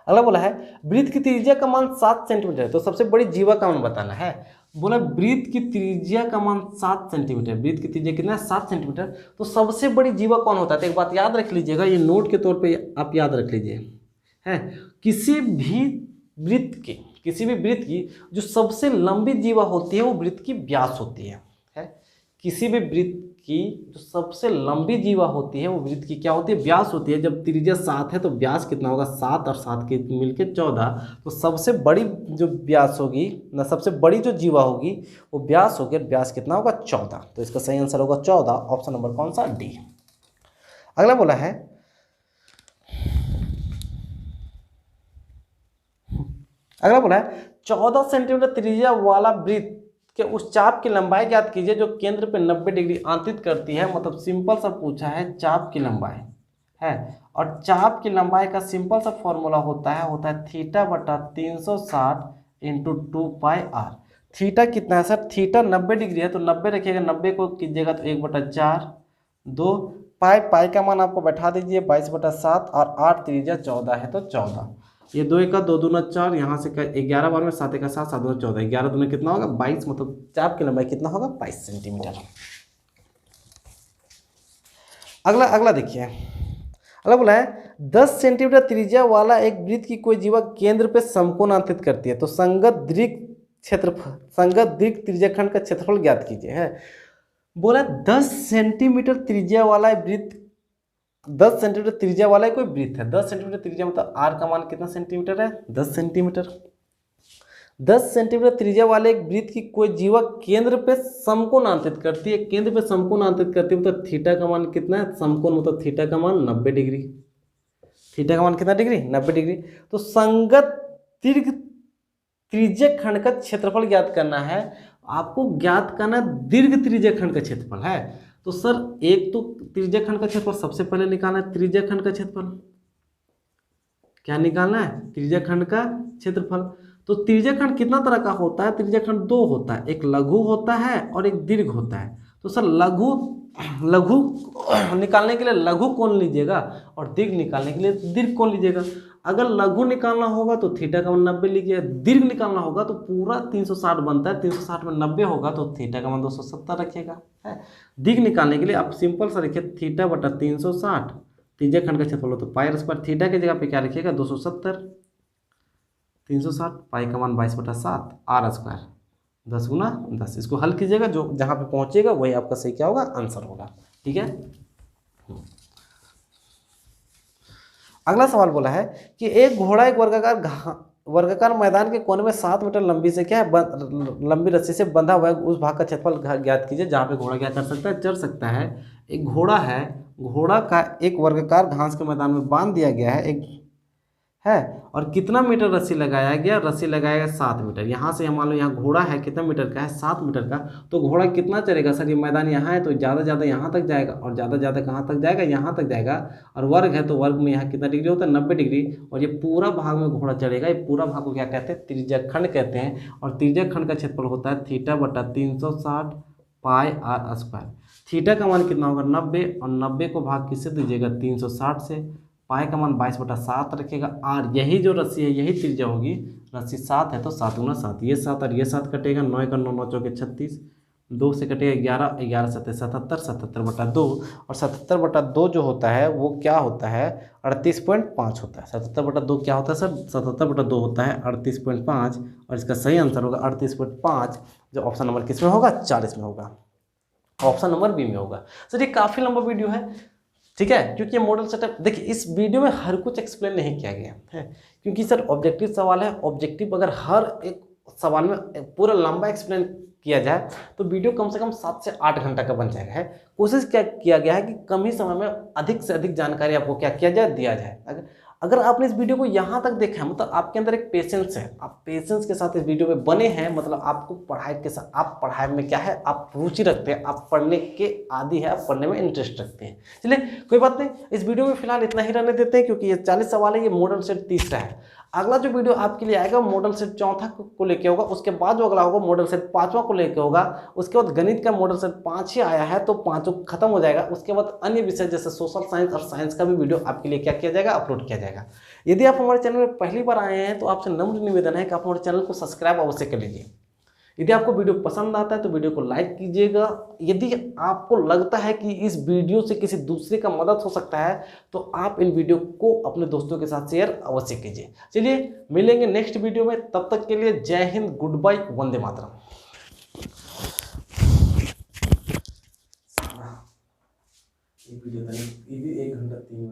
अगला बोला है वृत्त की त्रिज्या का मान 7 सेंटीमीटर है, तो सबसे बड़ी जीवा का मान बताना है। बोला वृत्त की त्रिज्या का मान 7 सेंटीमीटर, वृत्त की त्रिज्या कितना है, 7 सेंटीमीटर। तो सबसे बड़ी जीवा कौन होता है, तो एक बात याद रख लीजिएगा, ये नोट के तौर पे आप याद रख लीजिए, है किसी भी वृत्त की जो सबसे लंबी जीवा होती है वो वृत्त की व्यास होती है। किसी भी वृत्त की जो सबसे लंबी जीवा होती है वो वृत्त की क्या होती है, व्यास होती है। जब त्रिज्या 7 है तो व्यास कितना होगा, 7 और 7 के मिलके 14। तो सबसे बड़ी जो व्यास होगी ना, सबसे बड़ी जो जीवा होगी वो व्यास होगी, व्यास कितना होगा, 14। तो इसका सही आंसर होगा 14, ऑप्शन नंबर कौन सा, डी। अगला बोला है अगला बोला है 14 सेंटीमीटर त्रिज्या वाला वृत्त के उस चाप की लंबाई ज्ञात कीजिए जो केंद्र पे 90 डिग्री अंतरित करती है। मतलब सिंपल सा पूछा है चाप की लंबाई है, और चाप की लंबाई का सिंपल सा फॉर्मूला होता है थीटा बटा 360 इंटू 2πr। थीटा कितना है सर, थीटा 90 डिग्री है तो 90 रखिएगा, 90 को कीजिएगा तो 1/4, 2 पाई, पाई का मान आपको बैठा दीजिए 22/7, और 8 त्रिज्या 14 है तो 14। ये 2 1 2 दूना 4, यहाँ से 11 बार में 7 1 7 7 दूना 14, 11 दूना कितना होगा 22, मतलब चाप की लंबाई कितना होगा 22 सेंटीमीटर। अगला देखिए, अगला बोला है 10 सेंटीमीटर त्रिज्या वाला एक वृत्त की कोई जीवा केंद्र पे समकोण अंकित करती है तो संगत दीर्घ त्रिज्याखंड का क्षेत्रफल ज्ञात कीजिए। है बोला 10 सेंटीमीटर त्रिज्या वाला वृत्त, 10 सेंटीमीटर त्रिज्या वाला कोई वृत्त है, 10 सेंटीमीटर त्रिज्या मतलब आर का मान कितना सेंटीमीटर है, 10 सेंटीमीटर। 10 सेंटीमीटर त्रिज्या वाले एक वृत्त की कोई जीवा केंद्र पे समकोण अंकित करती है, केंद्र पे समकोण अंकित करती है मतलब थीटा का मान कितना है, समकोण मतलब थीटा का मान 90 डिग्री, थीटा का मान कितना डिग्री, 90 डिग्री। तो संगत दीर्घ त्रिज्याखंड का क्षेत्रफल ज्ञात करना है, आपको ज्ञात करना दीर्घ त्रिज्याखंड का क्षेत्रफल है। तो सर एक तो त्रिज्याखंड का क्षेत्रफल सबसे पहले निकालना है, त्रिज्याखंड का क्षेत्रफल क्या निकालना है, त्रिज्याखंड का क्षेत्रफल। तो त्रिज्याखंड कितना तरह का होता है, त्रिज्याखंड 2 होता है, एक लघु होता है और एक दीर्घ होता है। तो सर लघु निकालने के लिए लघु कोण लीजिएगा और दीर्घ निकालने के लिए दीर्घ कोण लीजिएगा। अगर लघु निकालना होगा तो थीटा का मान 90 लीजिए, दीर्घ निकालना होगा तो पूरा 360 बनता है, 360 में 90 होगा तो थीटा का मान 270 रखिएगा। है दीर्घ निकालने के लिए आप सिंपल सा रखिए थीटा बटा 360, त्रिज्याखंड का क्षेत्रफल हो तो पाई स्क्वायर, थीटा की जगह पे क्या रखिएगा 270, 360, पाई का मान 22/7, आर स्क्वायर 10 गुना 10। इसको हल कीजिएगा, जो जहाँ पे पहुँचेगा वही आपका सही क्या होगा, आंसर होगा। ठीक है। अगला सवाल बोला है कि एक घोड़ा एक वर्गाकार मैदान के कोने में 7 मीटर लंबी से क्या है, लंबी रस्सी से बंधा हुआ है, उस भाग का क्षेत्रफल ज्ञात कीजिए जहाँ पे घोड़ा क्या कर सकता है, चढ़ सकता है। एक घोड़ा है, घोड़ा का एक वर्गाकार घास के मैदान में बांध दिया गया है एक है, और कितना मीटर रस्सी लगाया गया, रस्सी लगाया गया 7 मीटर। यहाँ से मान लो यहाँ घोड़ा है कितना मीटर का है, 7 मीटर का। तो घोड़ा कितना चलेगा सर, ये मैदान यहाँ है तो ज़्यादा यहाँ तक जाएगा, और ज़्यादा कहाँ तक जाएगा, यहाँ तक जाएगा। और वर्ग है तो वर्ग में यहाँ कितना डिग्री होता है, 90 डिग्री। और ये पूरा भाग में घोड़ा चढ़ेगा, ये पूरा भाग को क्या कहते हैं, त्रिज्याखंड कहते हैं। और त्रिज्याखंड का क्षेत्रफल होता है थीटा बटा 360 पाई आर स्क्वायर। थीटा का मान कितना होगा 90, और 90 को भाग किससे दीजिएगा 360 से, पाई का मान 22/7 रखेगा। आर यही जो रस्सी है यही त्रिज्या होगी, रस्सी 7 है तो 7 गुना 7, ये 7 और ये 7 कटेगा, 9 का 9 9 चौके 36, 2 से कटेगा 11, 11 7 77, 77/2। और 77/2 जो होता है वो क्या होता है 38.5 होता है। 77/2 क्या होता है सर, 77/2 होता है 38.5, और इसका सही आंसर होगा 38.5, जो ऑप्शन नंबर किस में होगा, 40 में होगा, ऑप्शन नंबर बी में होगा। सर ये काफ़ी लंबा वीडियो है, ठीक है, क्योंकि ये मॉडल सेटअप देखिए इस वीडियो में हर कुछ एक्सप्लेन नहीं किया गया है, क्योंकि सर ऑब्जेक्टिव सवाल है। ऑब्जेक्टिव अगर हर एक सवाल में पूरा लंबा एक्सप्लेन किया जाए तो वीडियो कम से कम 7 से 8 घंटा का बन जाएगा। है कोशिश क्या किया गया है कि कम ही समय में अधिक से अधिक जानकारी आपको क्या किया जाए, दिया जाए। अगर आपने इस वीडियो को यहाँ तक देखा है मतलब आपके अंदर एक पेशेंस है, आप पेशेंस के साथ इस वीडियो में बने हैं, मतलब आपको पढ़ाई के साथ, आप पढ़ाई में क्या है, आप रुचि रखते हैं, आप पढ़ने के आदी है, आप पढ़ने में इंटरेस्ट रखते हैं। चलिए कोई बात नहीं, इस वीडियो में फिलहाल इतना ही रहने देते हैं, क्योंकि ये 40 सवाल है, ये मॉडल सेट तीसरा है। अगला जो वीडियो आपके लिए आएगा मॉडल सेट चौथा को लेके होगा, उसके बाद जो अगला होगा मॉडल सेट 5वां को लेके होगा। उसके बाद गणित का मॉडल सेट 5 ही आया है तो 5 खत्म हो जाएगा। उसके बाद अन्य विषय जैसे सोशल साइंस और साइंस का भी वीडियो आपके लिए क्या किया जाएगा, अपलोड किया जाएगा। यदि आप हमारे चैनल में पहली बार आए हैं तो आपसे नम्र निवेदन है कि आप हमारे चैनल को सब्सक्राइब अवश्य कर लीजिए। यदि आपको वीडियो पसंद आता है तो वीडियो को लाइक कीजिएगा। यदि आपको लगता है कि इस वीडियो से किसी दूसरे का मदद हो सकता है तो आप इन वीडियो को अपने दोस्तों के साथ शेयर अवश्य कीजिए। चलिए मिलेंगे नेक्स्ट वीडियो में, तब तक के लिए जय हिंद, गुड बाय, वंदे मातरम। ये वीडियो था, ये भी 1 घंटा 3